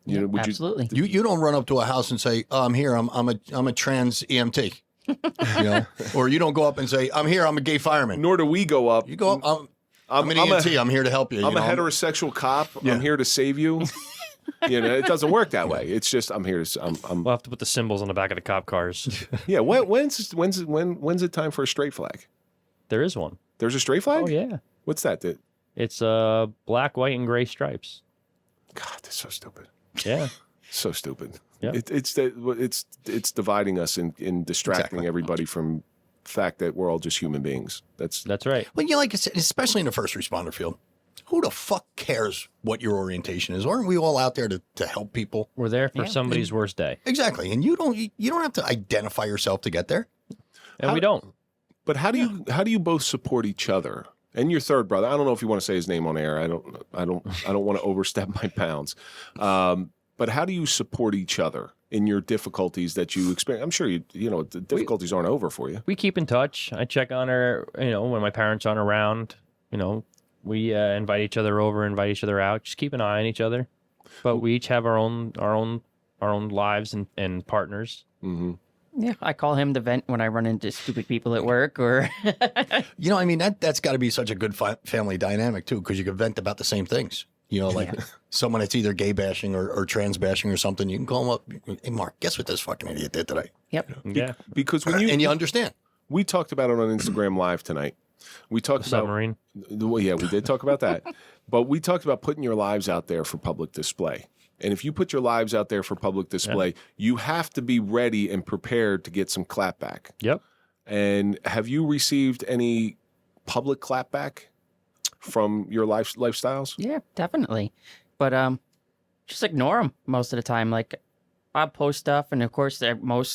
Speaker 2: You know,
Speaker 5: Absolutely.
Speaker 4: You don't run up to a house and say, "Oh, I'm here. I'm a trans EMT." You know, or you don't go up and say, "I'm here. I'm a gay fireman."
Speaker 2: Nor do we go up.
Speaker 4: You go up. I'm an EMT. I'm here to help you.
Speaker 2: I'm a heterosexual cop.
Speaker 4: Yeah.
Speaker 2: I'm here to save you. You know, it doesn't work that way. It's just I'm here to.
Speaker 3: We'll have to put the symbols on the back of the cop cars.
Speaker 2: Yeah. When's it time for a straight flag?
Speaker 3: There is one.
Speaker 2: There's a straight flag.
Speaker 3: Oh yeah.
Speaker 2: What's that?
Speaker 3: It's black, white, and gray stripes.
Speaker 2: God, that's so stupid.
Speaker 3: Yeah.
Speaker 2: So stupid.
Speaker 3: Yeah.
Speaker 2: It's dividing us and distracting
Speaker 4: Exactly.
Speaker 2: everybody from the fact that we're all just human beings. That's
Speaker 3: right.
Speaker 4: Well, like I said, especially in the first responder field, who the fuck cares what your orientation is? Aren't we all out there to help people?
Speaker 3: We're there for somebody's worst day.
Speaker 4: Exactly, and you don't have to identify yourself to get there.
Speaker 3: And we don't.
Speaker 2: But how do you both support each other? And your third brother, I don't know if you want to say his name on air. I don't want to overstep my bounds. But how do you support each other in your difficulties that you experience? I'm sure the difficulties aren't over for you.
Speaker 3: We keep in touch. I check on her, when my parents aren't around. We invite each other over, invite each other out. Just keep an eye on each other. But we each have our own lives and partners.
Speaker 2: Mm-hmm.
Speaker 5: Yeah, I call him the vent when I run into stupid people at work, or
Speaker 4: that's got to be such a good family dynamic too, because you can vent about the same things. Someone that's either gay bashing or trans bashing or something, you can call them up. Hey, Mark, guess what this fucking idiot did today?
Speaker 5: Yep.
Speaker 3: Yeah.
Speaker 2: Because
Speaker 4: and you understand.
Speaker 2: We talked about it on Instagram Live tonight. We talked about
Speaker 3: submarine.
Speaker 2: Well, yeah, we did talk about that. But we talked about putting your lives out there for public display. And if you put your lives out there for public display, you have to be ready and prepared to get some clapback.
Speaker 3: Yep.
Speaker 2: And have you received any public clapback from your lifestyles?
Speaker 5: Yeah, definitely. But just ignore them most of the time. Like, I post stuff, and of course,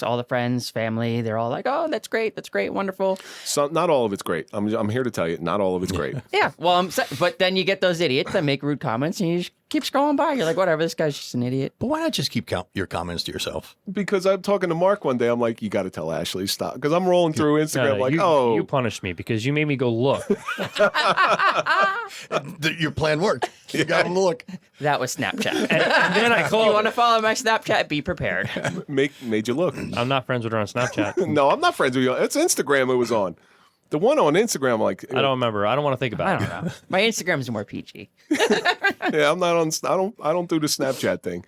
Speaker 5: all the friends, family, they're all like, "Oh, that's great, wonderful."
Speaker 2: So, not all of it's great. I'm here to tell you, not all of it's great.
Speaker 5: Yeah, well, but then you get those idiots that make rude comments, and you just keep scrolling by. You're like, whatever, this guy's just an idiot.
Speaker 4: But why not just keep your comments to yourself?
Speaker 2: Because I'm talking to Mark one day. I'm like, you got to tell Ashley, stop. Because I'm rolling through Instagram
Speaker 3: you punished me because you made me go look.
Speaker 4: Your plan worked. You got to look.
Speaker 5: That was Snapchat.
Speaker 3: And then I called.
Speaker 5: You want to follow my Snapchat? Be prepared.
Speaker 2: Made you look.
Speaker 3: I'm not friends with her on Snapchat.
Speaker 2: No, I'm not friends with you. It's Instagram it was on. The one on Instagram, like
Speaker 3: I don't remember. I don't want to think about
Speaker 5: I don't know. My Instagram's more PG.
Speaker 2: Yeah, I'm not on. I don't do the Snapchat thing.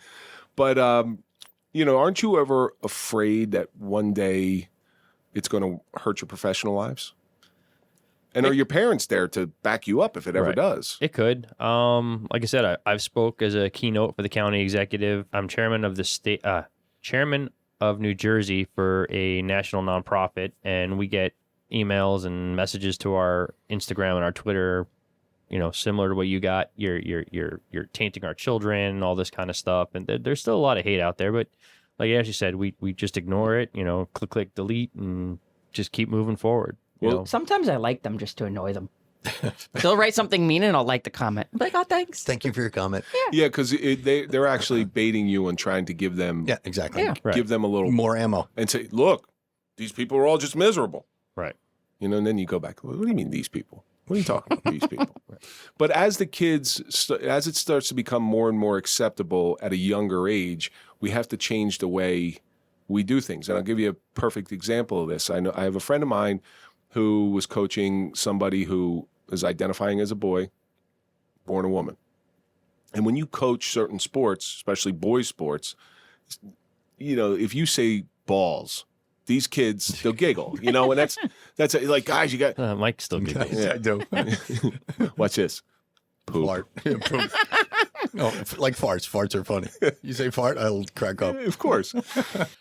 Speaker 2: But aren't you ever afraid that one day it's going to hurt your professional lives? And are your parents there to back you up if it ever does?
Speaker 3: It could. Like I said, I've spoke as a keynote for the county executive. I'm chairman of the state, chairman of New Jersey for a national nonprofit, and we get emails and messages to our Instagram and our Twitter, similar to what you got. You're tainting our children and all this kind of stuff. And there's still a lot of hate out there, but like Ashley said, we just ignore it. Click delete and just keep moving forward.
Speaker 5: Sometimes I like them just to annoy them. They'll write something mean and I'll like the comment. I'm like, oh, thanks.
Speaker 4: Thank you for your comment.
Speaker 2: Yeah, because they're actually baiting you and trying to give them
Speaker 4: exactly.
Speaker 5: Yeah.
Speaker 2: Give them a little
Speaker 4: more ammo
Speaker 2: and say, look, these people are all just miserable.
Speaker 3: Right.
Speaker 2: And then you go back, what do you mean these people? What are you talking about, these people? But as the kids, as it starts to become more and more acceptable at a younger age, we have to change the way we do things. And I'll give you a perfect example of this. I have a friend of mine who was coaching somebody who is identifying as a boy, born a woman. And when you coach certain sports, especially boys sports, if you say balls, these kids, they'll giggle, and that's like, guys, you got...
Speaker 3: Mike still giggles.
Speaker 4: Yeah, I do.
Speaker 2: Watch this. Poop.
Speaker 4: Fart. Yeah, poop. No, like farts. Farts are funny. You say fart, I'll crack up.
Speaker 2: Of course.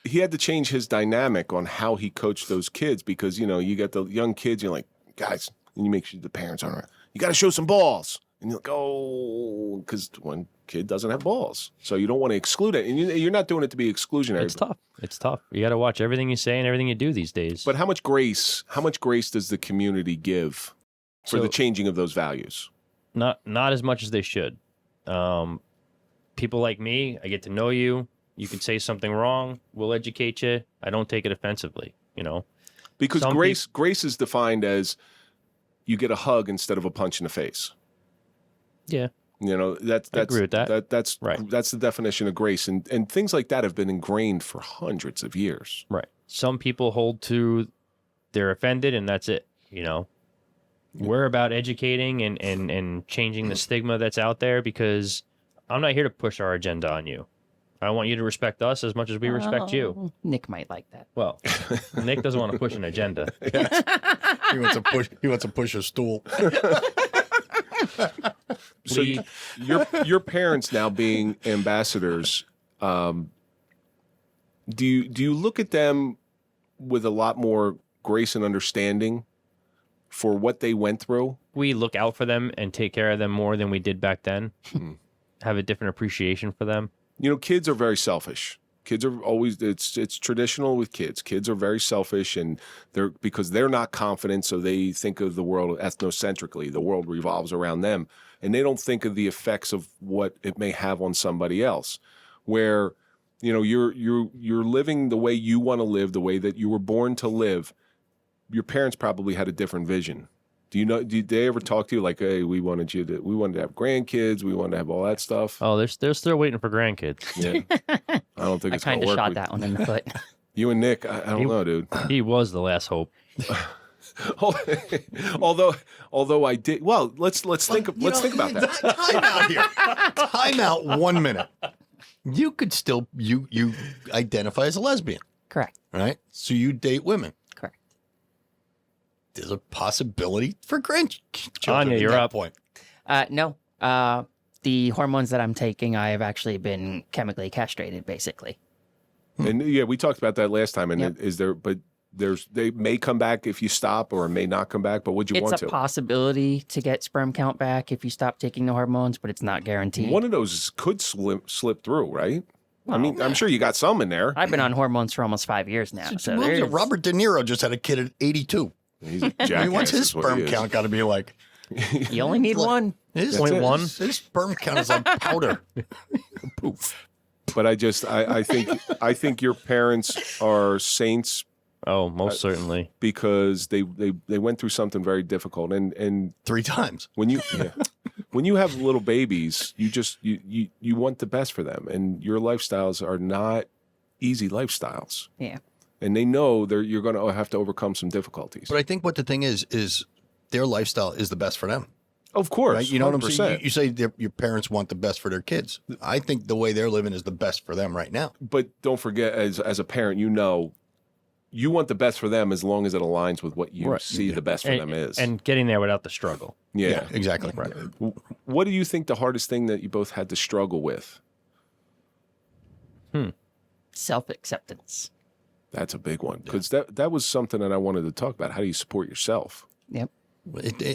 Speaker 2: He had to change his dynamic on how he coached those kids because, you get the young kids, you're like, guys, and you make sure the parents aren't, you got to show some balls. And you're like, oh, because one kid doesn't have balls. So you don't want to exclude it. And you're not doing it to be exclusionary.
Speaker 3: It's tough. You got to watch everything you say and everything you do these days.
Speaker 2: But how much grace does the community give for the changing of those values?
Speaker 3: Not as much as they should. People like me, I get to know you. You can say something wrong. We'll educate you. I don't take it offensively,
Speaker 2: Because grace is defined as you get a hug instead of a punch in the face.
Speaker 3: Yeah.
Speaker 2: That's
Speaker 3: I agree with that.
Speaker 2: That's
Speaker 3: right.
Speaker 2: That's the definition of grace. And things like that have been ingrained for hundreds of years.
Speaker 3: Right. Some people hold to they're offended and that's it, We're about educating and changing the stigma that's out there because I'm not here to push our agenda on you. I want you to respect us as much as we respect you.
Speaker 5: Nick might like that.
Speaker 3: Well, Nick doesn't want to push an agenda.
Speaker 4: He wants to push a stool.
Speaker 2: So your parents now being ambassadors, do you look at them with a lot more grace and understanding for what they went through?
Speaker 3: We look out for them and take care of them more than we did back then. Have a different appreciation for them.
Speaker 2: Kids are very selfish. Kids are always, it's traditional with kids. Kids are very selfish and because they're not confident, so they think of the world ethnocentrically. The world revolves around them. And they don't think of the effects of what it may have on somebody else. Where, you're living the way you want to live, the way that you were born to live. Your parents probably had a different vision. Did they ever talk to you like, hey, we wanted to have grandkids, we wanted to have all that stuff?
Speaker 3: Oh, they're still waiting for grandkids.
Speaker 2: Yeah. I don't think it's going to
Speaker 5: I kind
Speaker 2: work.
Speaker 5: of shot that one in the foot.
Speaker 2: You and Nick, I don't know, dude.
Speaker 3: He was the last hope.
Speaker 2: although I did. Well, let's think about that.
Speaker 4: Time out here. Time out 1 minute. You could still you identify as a lesbian,
Speaker 5: Correct.
Speaker 4: right? So you date women.
Speaker 5: Correct.
Speaker 4: There's a possibility for grandchildren.
Speaker 3: Anya,
Speaker 4: at
Speaker 3: you're
Speaker 4: that
Speaker 3: up.
Speaker 4: point.
Speaker 5: No. The hormones that I'm taking, I have actually been chemically castrated, basically.
Speaker 2: And yeah, we talked about that last time. And
Speaker 5: Yep.
Speaker 2: they may come back if you stop, or may not come back. But would you want
Speaker 5: It's a
Speaker 2: to?
Speaker 5: possibility to get sperm count back if you stop taking the hormones, but it's not guaranteed.
Speaker 2: One of those could slip through, right? I'm sure you got some in there.
Speaker 5: I've been on hormones for almost 5 years now. So there's...
Speaker 4: Robert De Niro just had a kid at 82.
Speaker 2: He's a jackass.
Speaker 4: What's his
Speaker 2: is what he
Speaker 4: sperm
Speaker 2: is.
Speaker 4: count got to be like?
Speaker 5: You only need one.
Speaker 4: His,
Speaker 3: 0.1?
Speaker 4: His sperm count is like powder. Poof.
Speaker 2: But I think your parents are saints
Speaker 3: Oh, most certainly.
Speaker 2: because they went through something very difficult. And
Speaker 4: 3 times.
Speaker 2: when you have little babies, you want the best for them, and your lifestyles are not easy lifestyles.
Speaker 5: Yeah.
Speaker 2: And they know you're going to have to overcome some difficulties.
Speaker 4: But I think what the thing is their lifestyle is the best for them.
Speaker 2: Of course,
Speaker 4: Right? You know what I'm
Speaker 2: 100%.
Speaker 4: saying? You say your parents want the best for their kids. I think the way they're living is the best for them right now.
Speaker 2: But don't forget, as a parent, you want the best for them as long as it aligns with what you see the best for them is.
Speaker 3: And getting there without the struggle.
Speaker 2: yeah.
Speaker 4: Exactly.
Speaker 3: Right.
Speaker 2: What do you think the hardest thing that you both had to struggle with?
Speaker 5: Self-acceptance.
Speaker 2: That's a big one, because that was something that I wanted to talk about. How do you support yourself?
Speaker 5: Yep.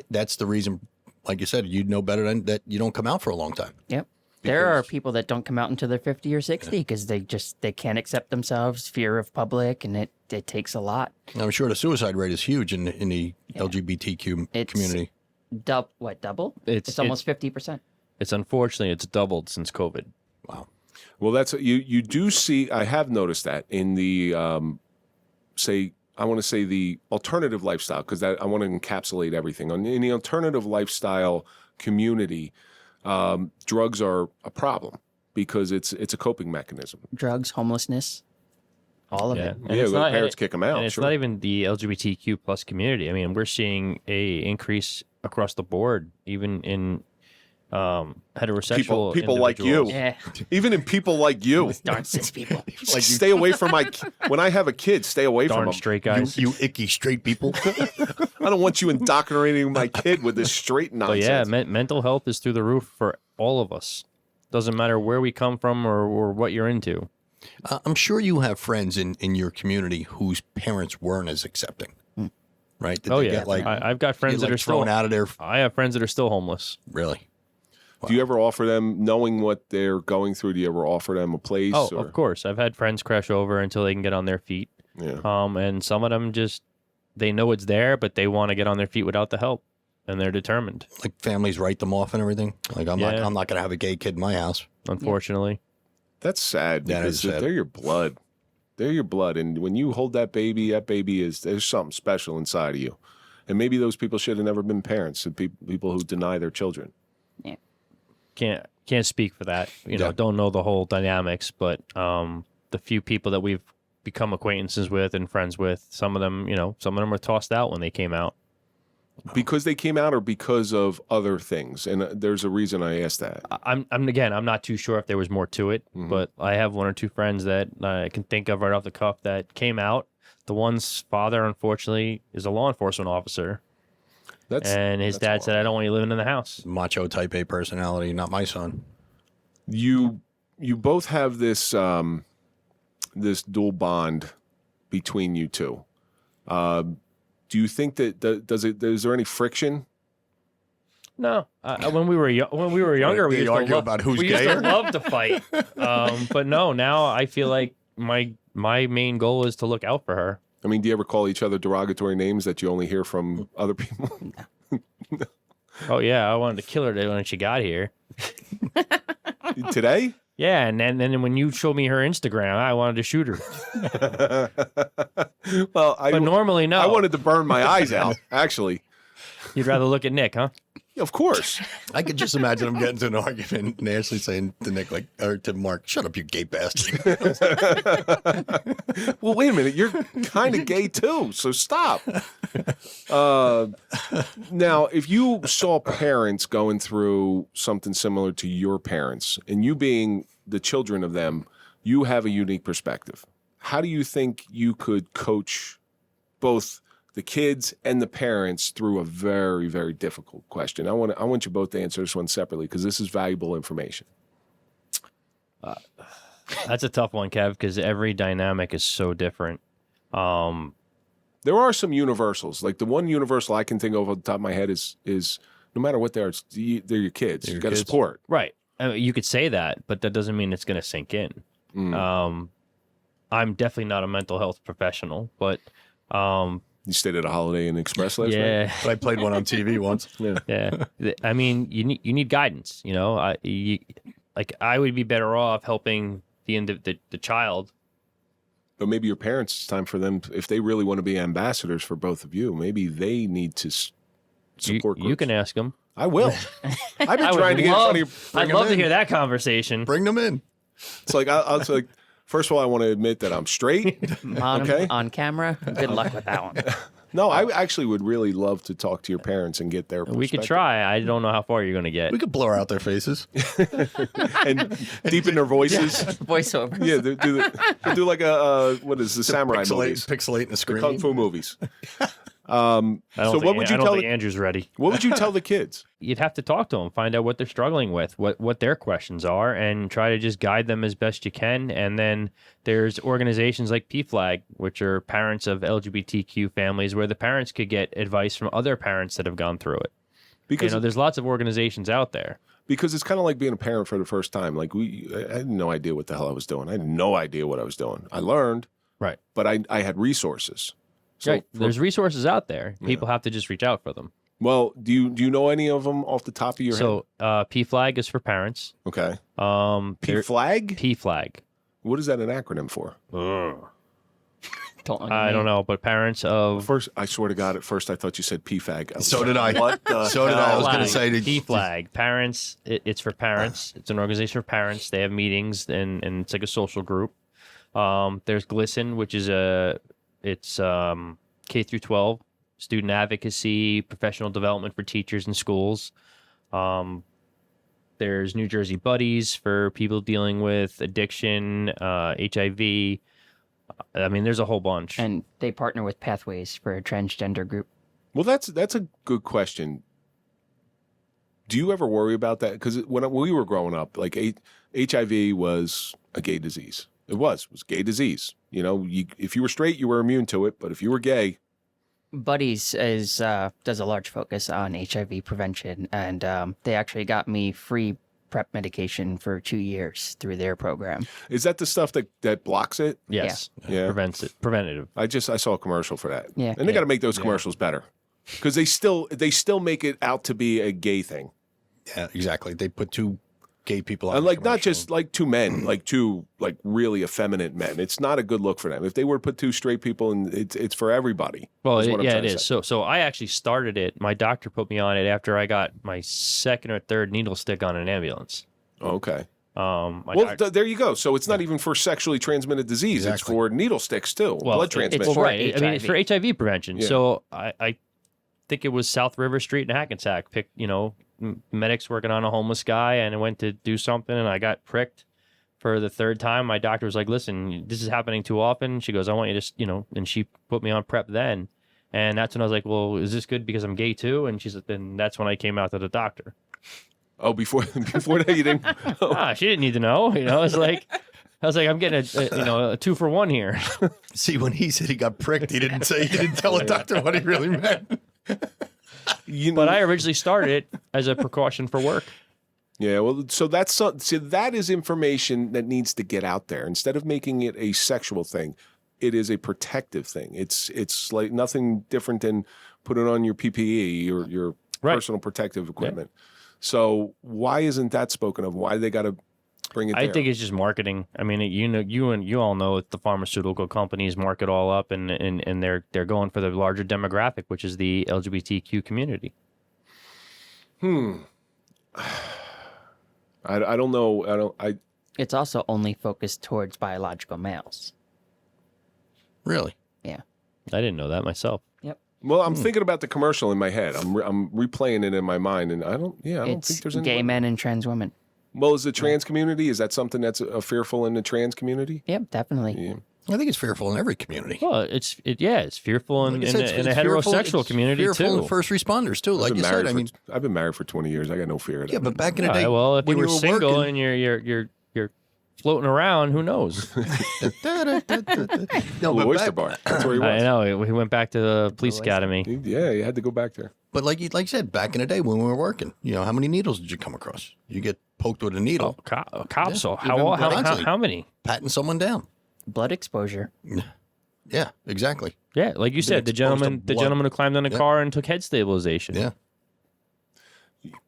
Speaker 4: That's the reason, like you said, you know better than that you don't come out for a long time.
Speaker 5: Yep. There are people that don't come out until they're 50 or 60 because they can't accept themselves, fear of public, and it takes a lot.
Speaker 4: And I'm sure the suicide rate is huge in the LGBTQ community.
Speaker 5: Double? It's almost 50%.
Speaker 3: Unfortunately, it's doubled since COVID.
Speaker 4: Wow.
Speaker 2: Well, that's you do see. I have noticed that in the say I want to say the alternative lifestyle, because I want to encapsulate everything. In the alternative lifestyle community, drugs are a problem because it's a coping mechanism.
Speaker 5: Drugs, homelessness, all of it.
Speaker 3: And
Speaker 2: Yeah,
Speaker 3: it's
Speaker 2: when
Speaker 3: not-
Speaker 2: parents kick them out.
Speaker 3: And it's
Speaker 2: sure.
Speaker 3: not even the LGBTQ plus community. I mean, we're seeing a increase across the board, even in heterosexual
Speaker 2: People like you.
Speaker 3: individuals.
Speaker 5: Yeah,
Speaker 2: Even in people like you.
Speaker 5: darn cis people.
Speaker 2: Like, stay away from when I have a kid, stay away from
Speaker 3: Darn
Speaker 2: them.
Speaker 3: straight guys.
Speaker 4: You icky straight people.
Speaker 2: I don't want you indoctrinating my kid with this straight
Speaker 3: But
Speaker 2: nonsense.
Speaker 3: yeah, mental health is through the roof for all of us. Doesn't matter where we come from or what you're into.
Speaker 4: I'm sure you have friends in your community whose parents weren't as accepting, right? Did
Speaker 3: Oh
Speaker 4: they
Speaker 3: yeah,
Speaker 4: get, like,
Speaker 3: I've got friends that are
Speaker 4: thrown
Speaker 3: still
Speaker 4: out of there.
Speaker 3: I have friends that are still homeless.
Speaker 4: Really?
Speaker 2: Do you ever offer them, knowing what they're going through, do you ever offer them a place?
Speaker 3: Oh,
Speaker 2: or?
Speaker 3: of course. I've had friends crash over until they can get on their feet.
Speaker 2: Yeah.
Speaker 3: And some of them just they know it's there, but they want to get on their feet without the help, and they're determined.
Speaker 4: Like families write them off and everything. Like I'm
Speaker 3: Yeah.
Speaker 4: not going to have a gay kid in my house.
Speaker 3: Unfortunately,
Speaker 2: That's sad
Speaker 4: That
Speaker 2: because
Speaker 4: is sad.
Speaker 2: they're your blood. They're your blood. And when you hold that baby there's something special inside of you. And maybe those people should have never been parents, the people who deny their children.
Speaker 3: can't speak for that.
Speaker 4: Yeah.
Speaker 3: Don't know the whole dynamics, but the few people that we've become acquaintances with and friends with, some of them were tossed out when they came out.
Speaker 2: Because they came out or because of other things? And there's a reason I asked that.
Speaker 3: I'm not too sure if there was more to it, but I have one or two friends that I can think of right off the cuff that came out. The one's father, unfortunately, is a law enforcement officer, and his dad said, "I don't want you living in the house."
Speaker 4: Macho type A personality, not my son.
Speaker 2: You both have this this dual bond between you two. Do you think that is there any friction?
Speaker 3: No, when we were younger, we
Speaker 4: They
Speaker 3: used to
Speaker 4: argue
Speaker 3: love,
Speaker 4: about who's
Speaker 3: we used to
Speaker 4: gayer?
Speaker 3: love to fight. But no, now I feel like my main goal is to look out for her.
Speaker 2: I mean, do you ever call each other derogatory names that you only hear from other people?
Speaker 3: Oh yeah, I wanted to kill her when she got here.
Speaker 2: Today?
Speaker 3: Yeah, and then when you showed me her Instagram, I wanted to shoot her.
Speaker 2: Well,
Speaker 3: But normally, no.
Speaker 2: I wanted to burn my eyes out, actually.
Speaker 3: You'd rather look at Nick, huh?
Speaker 2: Of course.
Speaker 4: I could just imagine him getting into an argument and Ashley saying to Nick, or to Mark, "Shut up, you gay bastard."
Speaker 2: Well, wait a minute. You're kind of gay too, so stop. Now, if you saw parents going through something similar to your parents, and you being the children of them, you have a unique perspective. How do you think you could coach both the kids and the parents through a very, very difficult question? I want you both to answer this one separately because this is valuable information.
Speaker 3: That's a tough one, Kev, because every dynamic is so different.
Speaker 2: There are some universals. Like the one universal I can think of off the top of my head is no matter what they are, they're your kids. You got to support.
Speaker 3: Right. I mean, you could say that, but that doesn't mean it's going to sink in. I'm definitely not a mental health professional, but
Speaker 2: You stayed at a Holiday Inn Express last night?
Speaker 3: yeah,
Speaker 4: But I played one on TV once.
Speaker 3: yeah. I mean, you need guidance. I would be better off helping the child.
Speaker 2: But maybe your parents, it's time for them, if they really want to be ambassadors for both of you, maybe they need to support
Speaker 3: You
Speaker 2: groups.
Speaker 3: can ask them.
Speaker 2: I will. I've been
Speaker 3: I would
Speaker 2: trying to get in front of you.
Speaker 3: I'd love to hear that conversation.
Speaker 4: Bring them in.
Speaker 2: It's like, I'll like, first of all, I want to admit that I'm straight. Okay.
Speaker 5: On camera. Good luck with that one.
Speaker 2: No, I actually would really love to talk to your parents and get their perspective.
Speaker 3: We could try. I don't know how far you're going to get.
Speaker 4: We could blur out their faces.
Speaker 2: And deepen their voices.
Speaker 5: Voiceover.
Speaker 2: Yeah, do like a what is the samurai movies?
Speaker 4: Pixelate the
Speaker 2: The
Speaker 4: screen.
Speaker 2: kung fu movies.
Speaker 3: I don't
Speaker 2: So
Speaker 3: think,
Speaker 2: what would you
Speaker 3: I don't
Speaker 2: tell
Speaker 3: think
Speaker 2: the-
Speaker 3: Andrew's ready.
Speaker 2: What would you tell the kids?
Speaker 3: You'd have to talk to them, find out what they're struggling with, what their questions are, and try to just guide them as best you can. And then there's organizations like PFLAG, which are parents of LGBTQ families, where the parents could get advice from other parents that have gone through it.
Speaker 2: Because
Speaker 3: There's lots of organizations out there.
Speaker 2: because it's kind of like being a parent for the first time. Like I had no idea what the hell I was doing. I had no idea what I was doing. I learned,
Speaker 3: Right.
Speaker 2: but I had resources. So
Speaker 3: Right. There's resources out there. People have to just reach out for them.
Speaker 2: well, do you know any of them off the top of your head?
Speaker 3: So PFLAG is for parents.
Speaker 2: Okay.
Speaker 3: There-
Speaker 2: Flag?
Speaker 3: PFLAG.
Speaker 2: What is that an acronym for?
Speaker 5: Don't look at
Speaker 3: I
Speaker 5: me.
Speaker 3: don't know, but parents of
Speaker 2: First, I swear to God, at first I thought you said PFAG.
Speaker 4: So did I.
Speaker 2: What the
Speaker 4: So did I. I was
Speaker 2: hell?
Speaker 4: going to say that
Speaker 3: P-Flag. Parents, it's for parents. It's an organization for parents. They have meetings, and it's like a social group. There's GLSEN, which is it's K through 12, student advocacy, professional development for teachers and schools. There's New Jersey Buddies for people dealing with addiction, HIV. I mean, there's a whole bunch.
Speaker 5: And they partner with Pathways for a transgender group.
Speaker 2: Well, that's a good question. Do you ever worry about that? Because when we were growing up, like HIV was a gay disease. It was gay disease. You know, if you were straight, you were immune to it. But if you were gay,
Speaker 5: Buddies does a large focus on HIV prevention, and they actually got me free PrEP medication for 2 years through their program.
Speaker 2: is that the stuff that blocks it?
Speaker 3: yes,
Speaker 2: Yeah.
Speaker 3: prevents it. Preventative.
Speaker 2: I saw a commercial for that.
Speaker 5: Yeah.
Speaker 2: And they got to make those commercials better because they still make it out to be a gay thing.
Speaker 4: Yeah, exactly. They put two gay people on
Speaker 2: And
Speaker 4: the
Speaker 2: like not
Speaker 4: commercial.
Speaker 2: just like two men, like two like really effeminate men. It's not a good look for them. If they were to put two straight people, and it's for everybody.
Speaker 3: Well,
Speaker 2: is what I'm
Speaker 3: yeah,
Speaker 2: trying
Speaker 3: it
Speaker 2: to
Speaker 3: is.
Speaker 2: say.
Speaker 3: So I actually started it. My doctor put me on it after I got my second or third needle stick on an ambulance.
Speaker 2: Okay.
Speaker 3: My
Speaker 2: Well,
Speaker 3: doc-
Speaker 2: there you go. So it's not even for sexually transmitted disease. It's
Speaker 4: Exactly.
Speaker 2: for needle sticks too.
Speaker 3: well,
Speaker 2: Blood
Speaker 3: it's
Speaker 2: transmission.
Speaker 5: for
Speaker 3: right. I mean, it's for HIV prevention.
Speaker 2: Yeah.
Speaker 3: So I think it was South River Street in Hackensack. Picked, medics working on a homeless guy, and I went to do something, and I got pricked for the third time. My doctor was like, "Listen, this is happening too often." She goes, "I want you to, and she put me on PrEP then. And that's when I was like, "Well, is this good because I'm gay too?" And she's like, "Then that's when I came out to the doctor."
Speaker 2: Oh, before that you didn't.
Speaker 3: She didn't need to know. I was like, I'm getting a 2-for-1 here.
Speaker 4: See, when he said he got pricked, he didn't tell a doctor what he really meant.
Speaker 3: But I originally started it as a precaution for work.
Speaker 2: Yeah, well, so that is information that needs to get out there. Instead of making it a sexual thing, it is a protective thing. It's like nothing different than putting on your PPE or your
Speaker 3: Right.
Speaker 2: personal protective equipment. So why isn't that spoken of? Why do they got to bring it
Speaker 3: I
Speaker 2: there?
Speaker 3: think it's just marketing. I mean, you all know that the pharmaceutical companies market all up, and they're going for the larger demographic, which is the LGBTQ community.
Speaker 2: I don't know.
Speaker 5: It's also only focused towards biological males.
Speaker 4: Really?
Speaker 5: Yeah.
Speaker 3: I didn't know that myself.
Speaker 5: Yep.
Speaker 2: Well, I'm thinking about the commercial in my head. I'm replaying it in my mind, and I don't
Speaker 5: It's
Speaker 2: think there's any.
Speaker 5: gay men and trans women.
Speaker 2: Well, is the trans community, is that something that's fearful in the trans community?
Speaker 5: Yep, definitely.
Speaker 2: Yeah.
Speaker 4: I think it's fearful in every community.
Speaker 3: Well, it's fearful in,
Speaker 4: Like I said,
Speaker 3: in a
Speaker 4: it's fearful-
Speaker 3: heterosexual
Speaker 4: it's
Speaker 3: community
Speaker 4: fearful
Speaker 3: too.
Speaker 4: in first responders too. Like
Speaker 2: I've
Speaker 4: you
Speaker 2: been
Speaker 4: said,
Speaker 2: married
Speaker 4: I mean,
Speaker 2: I've been married for 20 years. I got no fear of that.
Speaker 4: yeah, but back in the
Speaker 3: All
Speaker 4: day,
Speaker 3: right, well, if
Speaker 4: when
Speaker 3: you were single
Speaker 4: working,
Speaker 3: and you're floating around, who knows?
Speaker 4: no,
Speaker 2: Blue
Speaker 4: but
Speaker 2: Oyster
Speaker 4: back,
Speaker 2: Bar. That's where he
Speaker 3: I
Speaker 2: was.
Speaker 3: know. We went back to the police academy.
Speaker 2: Yeah, you had to go back there.
Speaker 4: but like you said, back in the day when we were working, how many needles did you come across? You get poked with a needle,
Speaker 3: Cops. So
Speaker 4: even
Speaker 3: how many?
Speaker 4: patting someone down.
Speaker 5: Blood exposure.
Speaker 4: Yeah, exactly.
Speaker 3: Yeah, like you said, the
Speaker 4: exposed to
Speaker 3: gentleman
Speaker 4: blood.
Speaker 3: who climbed on a car and took head stabilization.
Speaker 4: Yeah.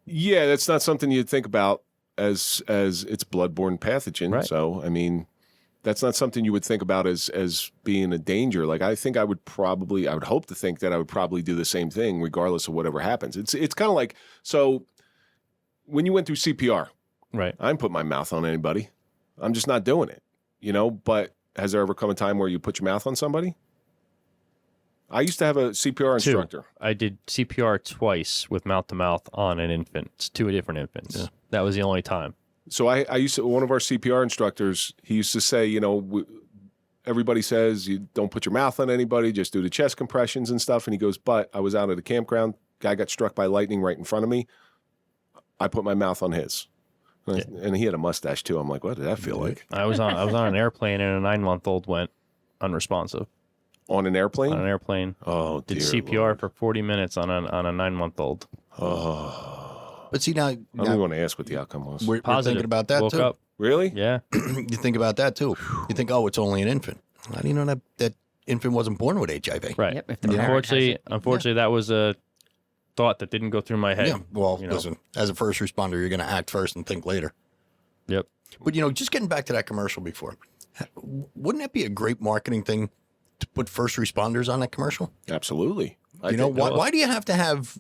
Speaker 2: Yeah, that's not something you'd think about as it's bloodborne pathogen.
Speaker 3: Right.
Speaker 2: So, I mean, that's not something you would think about as being a danger. Like, I think I would hope to think that I would probably do the same thing regardless of whatever happens. It's kind of like, so when you went through CPR,
Speaker 3: Right.
Speaker 2: I didn't put my mouth on anybody. I'm just not doing it, but has there ever come a time where you put your mouth on somebody? I used to have a CPR instructor.
Speaker 3: I did CPR twice with mouth to mouth on an infant, 2 different infants.
Speaker 4: Yeah.
Speaker 3: That was the only time.
Speaker 2: So I used to, one of our CPR instructors, he used to say, everybody says you don't put your mouth on anybody, just do the chest compressions and stuff. And he goes, but I was out at a campground, guy got struck by lightning right in front of me. I put my mouth on his. And he had a mustache too. I'm like, what did that feel like?
Speaker 3: I was on an airplane and a 9-month-old went unresponsive
Speaker 2: On an airplane?
Speaker 3: on an airplane.
Speaker 2: Oh,
Speaker 3: Did
Speaker 2: dear
Speaker 3: CPR
Speaker 2: Lord.
Speaker 3: for 40 minutes on a 9-month-old.
Speaker 2: Oh.
Speaker 4: But see now,
Speaker 2: I don't even want to ask what the outcome was.
Speaker 4: we're
Speaker 3: Positive.
Speaker 4: thinking about that
Speaker 3: Woke
Speaker 4: too.
Speaker 3: up.
Speaker 2: Really?
Speaker 3: Yeah.
Speaker 4: You think about that too. You think, oh, it's only an infant. How do you know that infant wasn't born with HIV?
Speaker 3: Right.
Speaker 5: Yep, if the parent has it.
Speaker 3: Unfortunately, that was a thought that didn't go through my head.
Speaker 4: Yeah. Well,
Speaker 3: you know.
Speaker 4: listen, as a first responder, you're going to act first and think later.
Speaker 3: Yep.
Speaker 4: But just getting back to that commercial before, wouldn't that be a great marketing thing to put first responders on that commercial?
Speaker 2: Absolutely.
Speaker 4: Why do you have to have?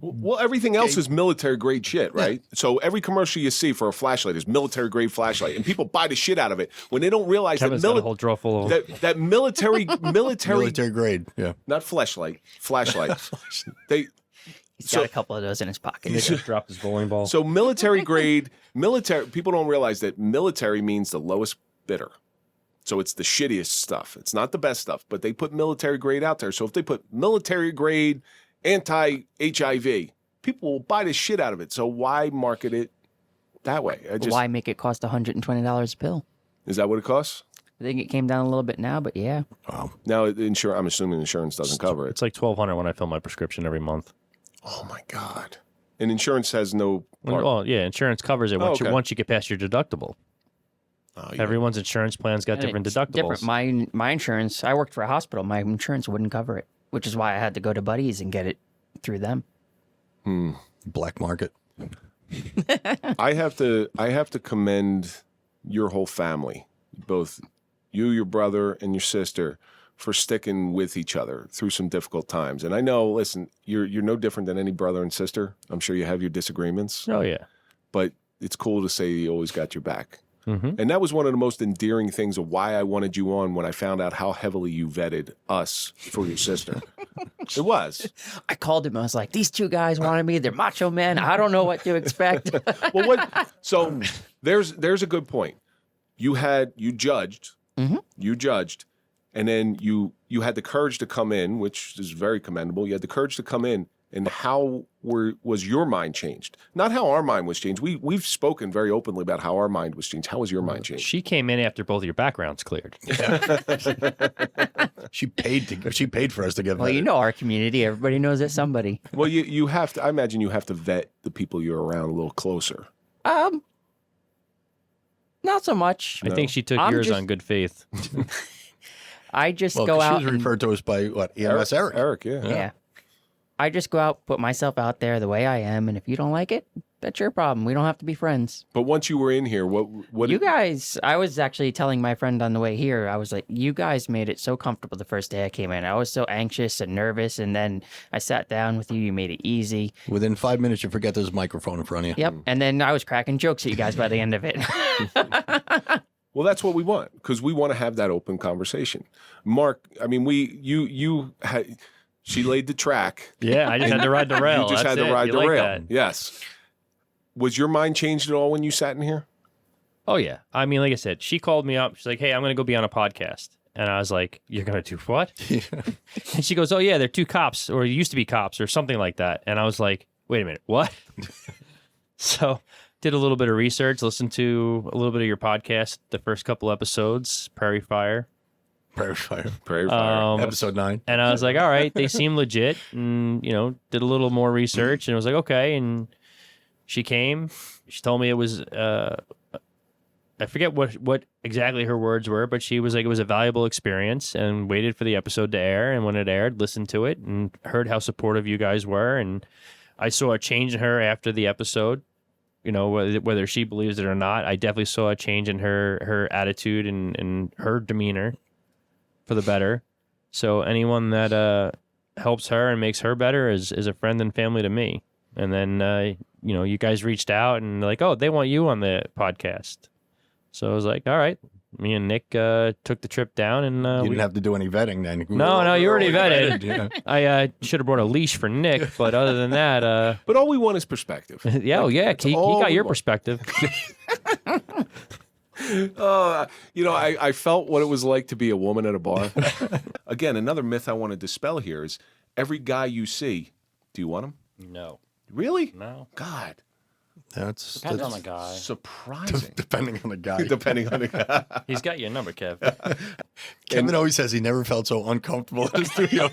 Speaker 2: Well, everything else is military grade shit, right? Yeah. So every commercial you see for a flashlight is military grade flashlight, and people buy the shit out of it when they don't realize
Speaker 3: Kevin's got a whole drawer full of
Speaker 2: that military
Speaker 4: grade, yeah,
Speaker 2: not flashlight.
Speaker 5: He's got a couple of those in his pocket.
Speaker 3: He just dropped his bowling ball.
Speaker 2: So military grade, people don't realize that military means the lowest bidder. So it's the shittiest stuff. It's not the best stuff, but they put military grade out there. So if they put military grade anti-HIV, people will buy the shit out of it. So why market it that way?
Speaker 5: Why make it cost $120 a pill?
Speaker 2: Is that what it costs?
Speaker 5: I think it came down a little bit now, but yeah.
Speaker 2: Wow. Now, I'm assuming insurance doesn't cover it.
Speaker 3: It's like $1,200 when I fill my prescription every month.
Speaker 2: Oh my God! And insurance has no part.
Speaker 3: Well, yeah, insurance covers it once you get past your deductible. Oh, yeah. Everyone's insurance plan's got different deductibles.
Speaker 5: Different. My insurance. I worked for a hospital. My insurance wouldn't cover it, which is why I had to go to Buddies and get it through them.
Speaker 4: Black market.
Speaker 2: I have to commend your whole family, both you, your brother, and your sister, for sticking with each other through some difficult times. And I know, listen, you're no different than any brother and sister. I'm sure you have your disagreements.
Speaker 3: Oh, yeah.
Speaker 2: But it's cool to say you always got your back.
Speaker 3: Mm-hmm.
Speaker 2: And that was one of the most endearing things of why I wanted you on when I found out how heavily you vetted us for your sister. It was.
Speaker 5: I called him. I was like, these two guys wanted me. They're macho men. I don't know what to expect.
Speaker 2: So there's a good point. You judged.
Speaker 5: Mm-hmm.
Speaker 2: You judged. And then you had the courage to come in, which is very commendable. You had the courage to come in, and how was your mind changed? Not how our mind was changed. We've spoken very openly about how our mind was changed. How was your mind changed?
Speaker 3: She came in after both of your backgrounds cleared.
Speaker 4: Yeah. She paid for us to get vetted.
Speaker 5: Well, you know our community. Everybody knows that somebody.
Speaker 2: Well, you have to. I imagine you have to vet the people you're around a little closer.
Speaker 5: Not so much.
Speaker 3: I think she took yours on good faith.
Speaker 5: I just go out.
Speaker 4: She was referred to us by what? EMS Eric.
Speaker 2: Eric, yeah.
Speaker 5: Yeah. I just go out, put myself out there the way I am, and if you don't like it, that's your problem. We don't have to be friends.
Speaker 2: But once you were in here, what
Speaker 5: you guys? I was actually telling my friend on the way here. I was like, you guys made it so comfortable the first day I came in. I was so anxious and nervous, and then I sat down with you. You made it easy.
Speaker 4: Within 5 minutes, you forget there's a microphone in front of you.
Speaker 5: Yep. And then I was cracking jokes at you guys by the end of it.
Speaker 2: Well, that's what we want, because we want to have that open conversation. Mark, I mean, she laid the track.
Speaker 3: Yeah, I just had to ride the rail.
Speaker 2: You just had to ride the rail. Yes. Was your mind changed at all when you sat in here?
Speaker 3: Oh, yeah. I mean, like I said, she called me up. She's like, hey, I'm going to go be on a podcast. And I was like, you're going to do what? And she goes, oh, yeah, they're two cops, or used to be cops, or something like that. And I was like, wait a minute, what? So did a little bit of research, listened to a little bit of your podcast, the first couple episodes, Prairie Fire.
Speaker 4: Episode 9.
Speaker 3: And I was like, all right, they seem legit. And, did a little more research, and it was like, okay. And she came. She told me it was, I forget what exactly her words were, but she was like, it was a valuable experience, and waited for the episode to air. And when it aired, listened to it and heard how supportive you guys were. And I saw a change in her after the episode. Whether she believes it or not, I definitely saw a change in her attitude and her demeanor for the better. So anyone that helps her and makes her better is a friend and family to me. And then, you guys reached out and like, oh, they want you on the podcast. So I was like, all right. Me and Nick took the trip down, and
Speaker 4: you didn't have to do any vetting then.
Speaker 3: No, you already vetted. Yeah. I should have brought a leash for Nick, but other than that,
Speaker 2: but all we want is perspective.
Speaker 3: Yeah, he got your perspective.
Speaker 2: I felt what it was like to be a woman at a bar. Again, another myth I want to dispel here is every guy you see, do you want him?
Speaker 3: No.
Speaker 2: Really?
Speaker 3: No.
Speaker 2: God.
Speaker 3: Depends on the guy.
Speaker 2: Surprising.
Speaker 4: Depending on the guy.
Speaker 2: Depending on the guy.
Speaker 3: He's got your number, Kev.
Speaker 4: Kevin always says he never felt so uncomfortable in the studio.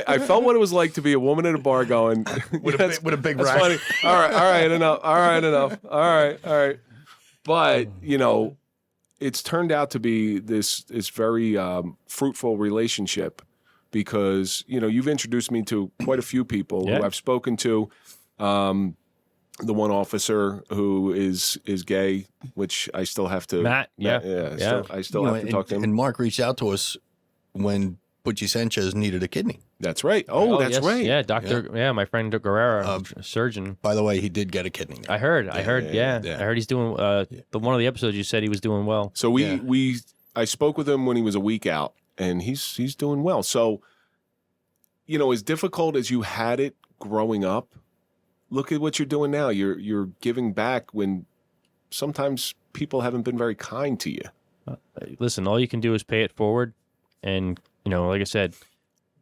Speaker 2: I felt what it was like to be a woman at a bar going
Speaker 4: with a big rack.
Speaker 2: Funny. All right, enough. All right. But it's turned out to be this very fruitful relationship, because you've introduced me to quite a few people who I've spoken to. The one officer who is gay, which I still have to.
Speaker 3: Matt, yeah.
Speaker 2: I still have to talk to him.
Speaker 4: And Mark reached out to us when Butchie Sanchez needed a kidney.
Speaker 2: That's right. Oh, that's
Speaker 3: yes.
Speaker 2: right.
Speaker 3: Yeah, Doctor. Yeah, my friend Guerrera, surgeon.
Speaker 4: By the way, he did get a kidney.
Speaker 3: I heard. I heard
Speaker 4: yeah.
Speaker 3: heard he's doing. The one of the episodes you said he was doing well.
Speaker 2: So I spoke with him when he was a week out, and he's doing well. So, as difficult as you had it growing up, look at what you're doing now. You're giving back when sometimes people haven't been very kind to you.
Speaker 3: Listen, all you can do is pay it forward, and like I said,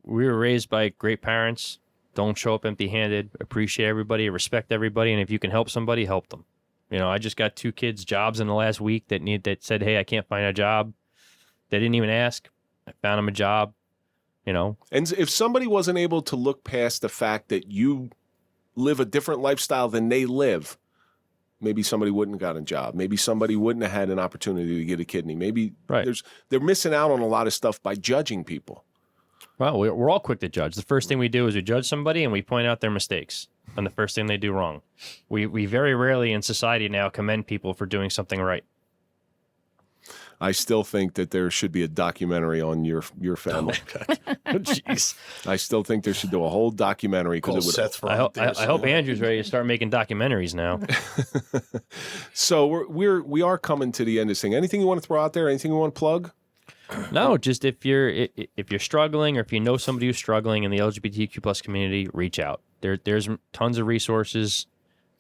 Speaker 3: we were raised by great parents. Don't show up empty-handed. Appreciate everybody. Respect everybody. And if you can help somebody, help them. I just got 2 kids jobs in the last week that said, hey, I can't find a job. They didn't even ask. I found them a job. And
Speaker 2: if somebody wasn't able to look past the fact that you live a different lifestyle than they live, maybe somebody wouldn't have got a job. Maybe somebody wouldn't have had an opportunity to get a kidney. Maybe they're missing out on a lot of stuff by judging people.
Speaker 3: Well, we're all quick to judge. The first thing we do is we judge somebody and we point out their mistakes and the first thing they do wrong. We very rarely in society now commend people for doing something right.
Speaker 2: I still think that there should be a documentary on your family.
Speaker 3: Jeez.
Speaker 2: I still think there should do a whole documentary because
Speaker 3: I hope Andrew's ready to start making documentaries now.
Speaker 2: So we are coming to the end of this thing. Anything you want to throw out there? Anything you want to plug?
Speaker 3: No, just if you're struggling, or if you know somebody who's struggling in the LGBTQ plus community, reach out. There's tons of resources.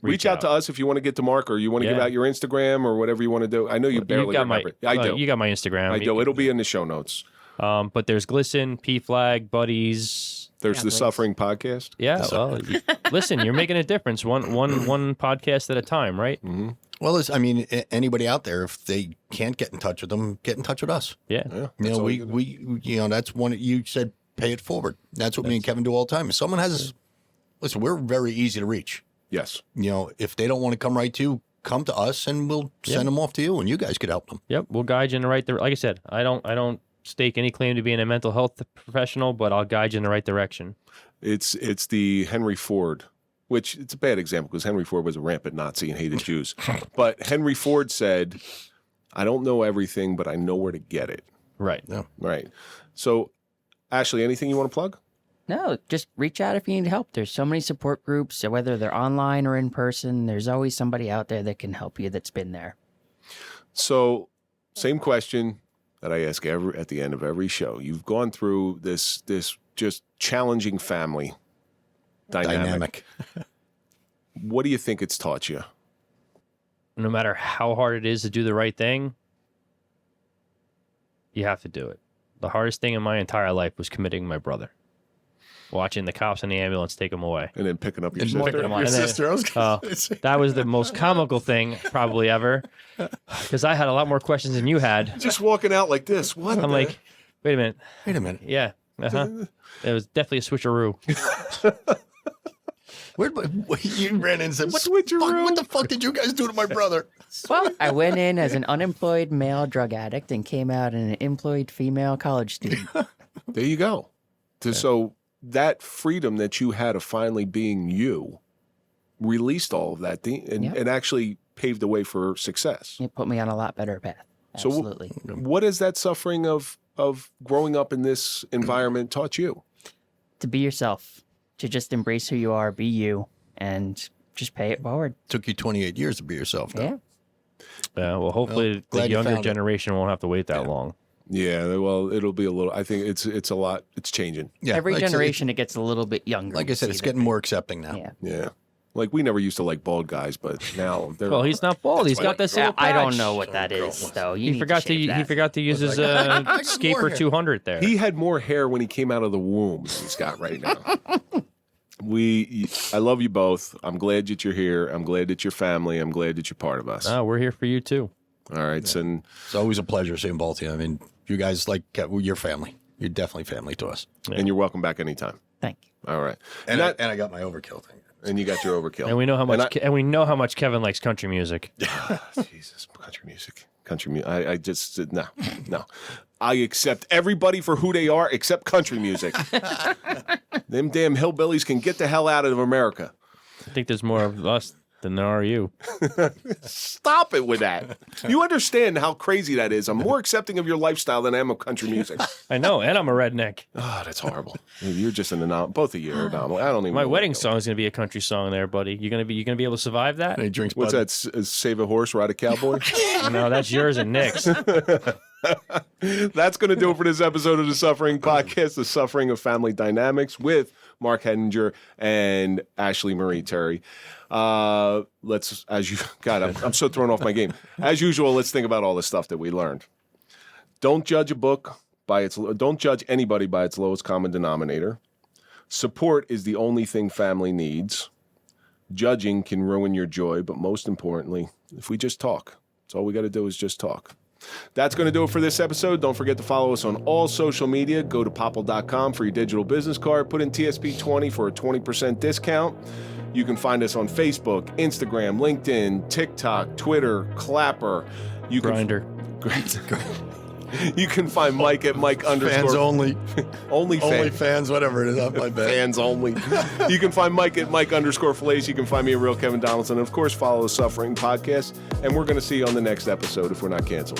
Speaker 2: Reach out to us if you want to get to Mark, or you want to give out your Instagram or whatever you want to do. I know you barely remember. I do.
Speaker 3: You got my Instagram.
Speaker 2: I do. It'll be in the show notes.
Speaker 3: But there's GLSEN, P-Flag, Buddies.
Speaker 2: There's the Suffering Podcast.
Speaker 3: Yeah. Well, listen, you're making a difference. One podcast at a time, right?
Speaker 2: Mm-hmm.
Speaker 4: Well, anybody out there, if they can't get in touch with them, get in touch with us.
Speaker 3: Yeah.
Speaker 4: We that's one you said, pay it forward. That's what me and Kevin do all the time. If someone listen, we're very easy to reach.
Speaker 2: Yes.
Speaker 4: If they don't want to come right to you, come to us and we'll send them off to you and you guys could help them.
Speaker 3: Yep. We'll guide you in the right direction. Like I said, I don't stake any claim to being a mental health professional, but I'll guide you in the right direction.
Speaker 2: It's the Henry Ford, which it's a bad example because Henry Ford was a rampant Nazi and hated Jews. But Henry Ford said, I don't know everything, but I know where to get it.
Speaker 3: Right.
Speaker 4: Yeah.
Speaker 2: Right. So, Ashley, anything you want to plug?
Speaker 5: No, just reach out if you need help. There's so many support groups, so whether they're online or in person, there's always somebody out there that can help you that's been there.
Speaker 2: So, same question that I ask at the end of every show. You've gone through this just challenging family dynamic. What do you think it's taught you?
Speaker 3: No matter how hard it is to do the right thing, you have to do it. The hardest thing in my entire life was committing my brother. Watching the cops in the ambulance take him away.
Speaker 2: And then picking up your
Speaker 3: sister.
Speaker 2: sister.
Speaker 3: That was the most comical thing probably ever. Because I had a lot more questions than you had.
Speaker 2: Just walking out like this. What?
Speaker 3: I'm like, wait a minute.
Speaker 4: Wait a minute.
Speaker 3: Yeah. Uh-huh. It was definitely a switcheroo.
Speaker 4: You ran in and said, what the fuck did you guys do to my brother?
Speaker 5: Well, I went in as an unemployed male drug addict and came out an employed female college student.
Speaker 2: There you go. So that freedom that you had of finally being you released all of that and actually paved the way for success.
Speaker 5: It put me on a lot better path. Absolutely.
Speaker 2: So what has that suffering of growing up in this environment taught you?
Speaker 5: To be yourself, to just embrace who you are, be you, and just pay it forward.
Speaker 4: Took you 28 years to be yourself, though.
Speaker 3: Yeah. Well, hopefully the younger generation won't have to wait that long.
Speaker 2: Yeah, well, it'll be a little. I think it's a lot. It's changing.
Speaker 4: Yeah,
Speaker 5: every generation it gets a little bit younger.
Speaker 4: Like I said, it's getting more accepting now.
Speaker 2: Yeah. Like we never used to like bald guys, but now they're.
Speaker 3: Well, he's not bald. He's got this little patch.
Speaker 5: I don't know what that is, though.
Speaker 3: He forgot to use his Scaper 200 there.
Speaker 2: He had more hair when he came out of the womb than he's got right now. I love you both. I'm glad that you're here. I'm glad that you're family. I'm glad that you're part of us.
Speaker 3: We're here for you too.
Speaker 2: All right, so
Speaker 4: it's always a pleasure seeing both of you. I mean, you guys you're family. You're definitely family to us.
Speaker 2: Yeah. And you're welcome back anytime.
Speaker 5: Thank you.
Speaker 2: All right,
Speaker 4: and I got my overkill thing.
Speaker 2: And you got your overkill.
Speaker 3: And we know how much Kevin likes country music.
Speaker 2: Jesus, country music. I just no. I accept everybody for who they are except country music. Them damn hillbillies can get the hell out of America.
Speaker 3: I think there's more of us Then there are you.
Speaker 2: Stop it with that. You understand how crazy that is. I'm more accepting of your lifestyle than I am of country music.
Speaker 3: I know, and I'm a redneck.
Speaker 2: Oh, that's horrible. You're just an anomaly. Both of you are anomaly. I don't even.
Speaker 3: My
Speaker 2: know
Speaker 3: wedding
Speaker 2: what
Speaker 3: song is gonna be a country song, there, buddy. You gonna be able to survive that?
Speaker 4: And he drinks
Speaker 2: What's
Speaker 4: Bud.
Speaker 2: that? Save a horse, ride a cowboy?
Speaker 3: No, that's yours and Nick's.
Speaker 2: That's going to do it for this episode of the Suffering Podcast, The Suffering of Family Dynamics with Mark Hettinger and Ashley Marie Terry. I'm so thrown off my game. As usual, let's think about all the stuff that we learned. Don't judge don't judge anybody by its lowest common denominator. Support is the only thing family needs. Judging can ruin your joy, but most importantly, if we just talk, that's all we got to do is just talk. That's going to do it for this episode. Don't forget to follow us on all social media. Go to popple.com for your digital business card. Put in TSP20 for a 20% discount. You can find us on Facebook, Instagram, LinkedIn, TikTok, Twitter, Clapper.
Speaker 3: Grindr.
Speaker 2: You can find Mike at Mike _
Speaker 4: Fans only.
Speaker 2: Only
Speaker 4: fans, whatever it is. Not my bad.
Speaker 2: Fans only. You can find Mike at Mike _ Failace. You can find me at Real Kevin Donaldson. And of course, follow the Suffering Podcast. And we're going to see you on the next episode if we're not canceled.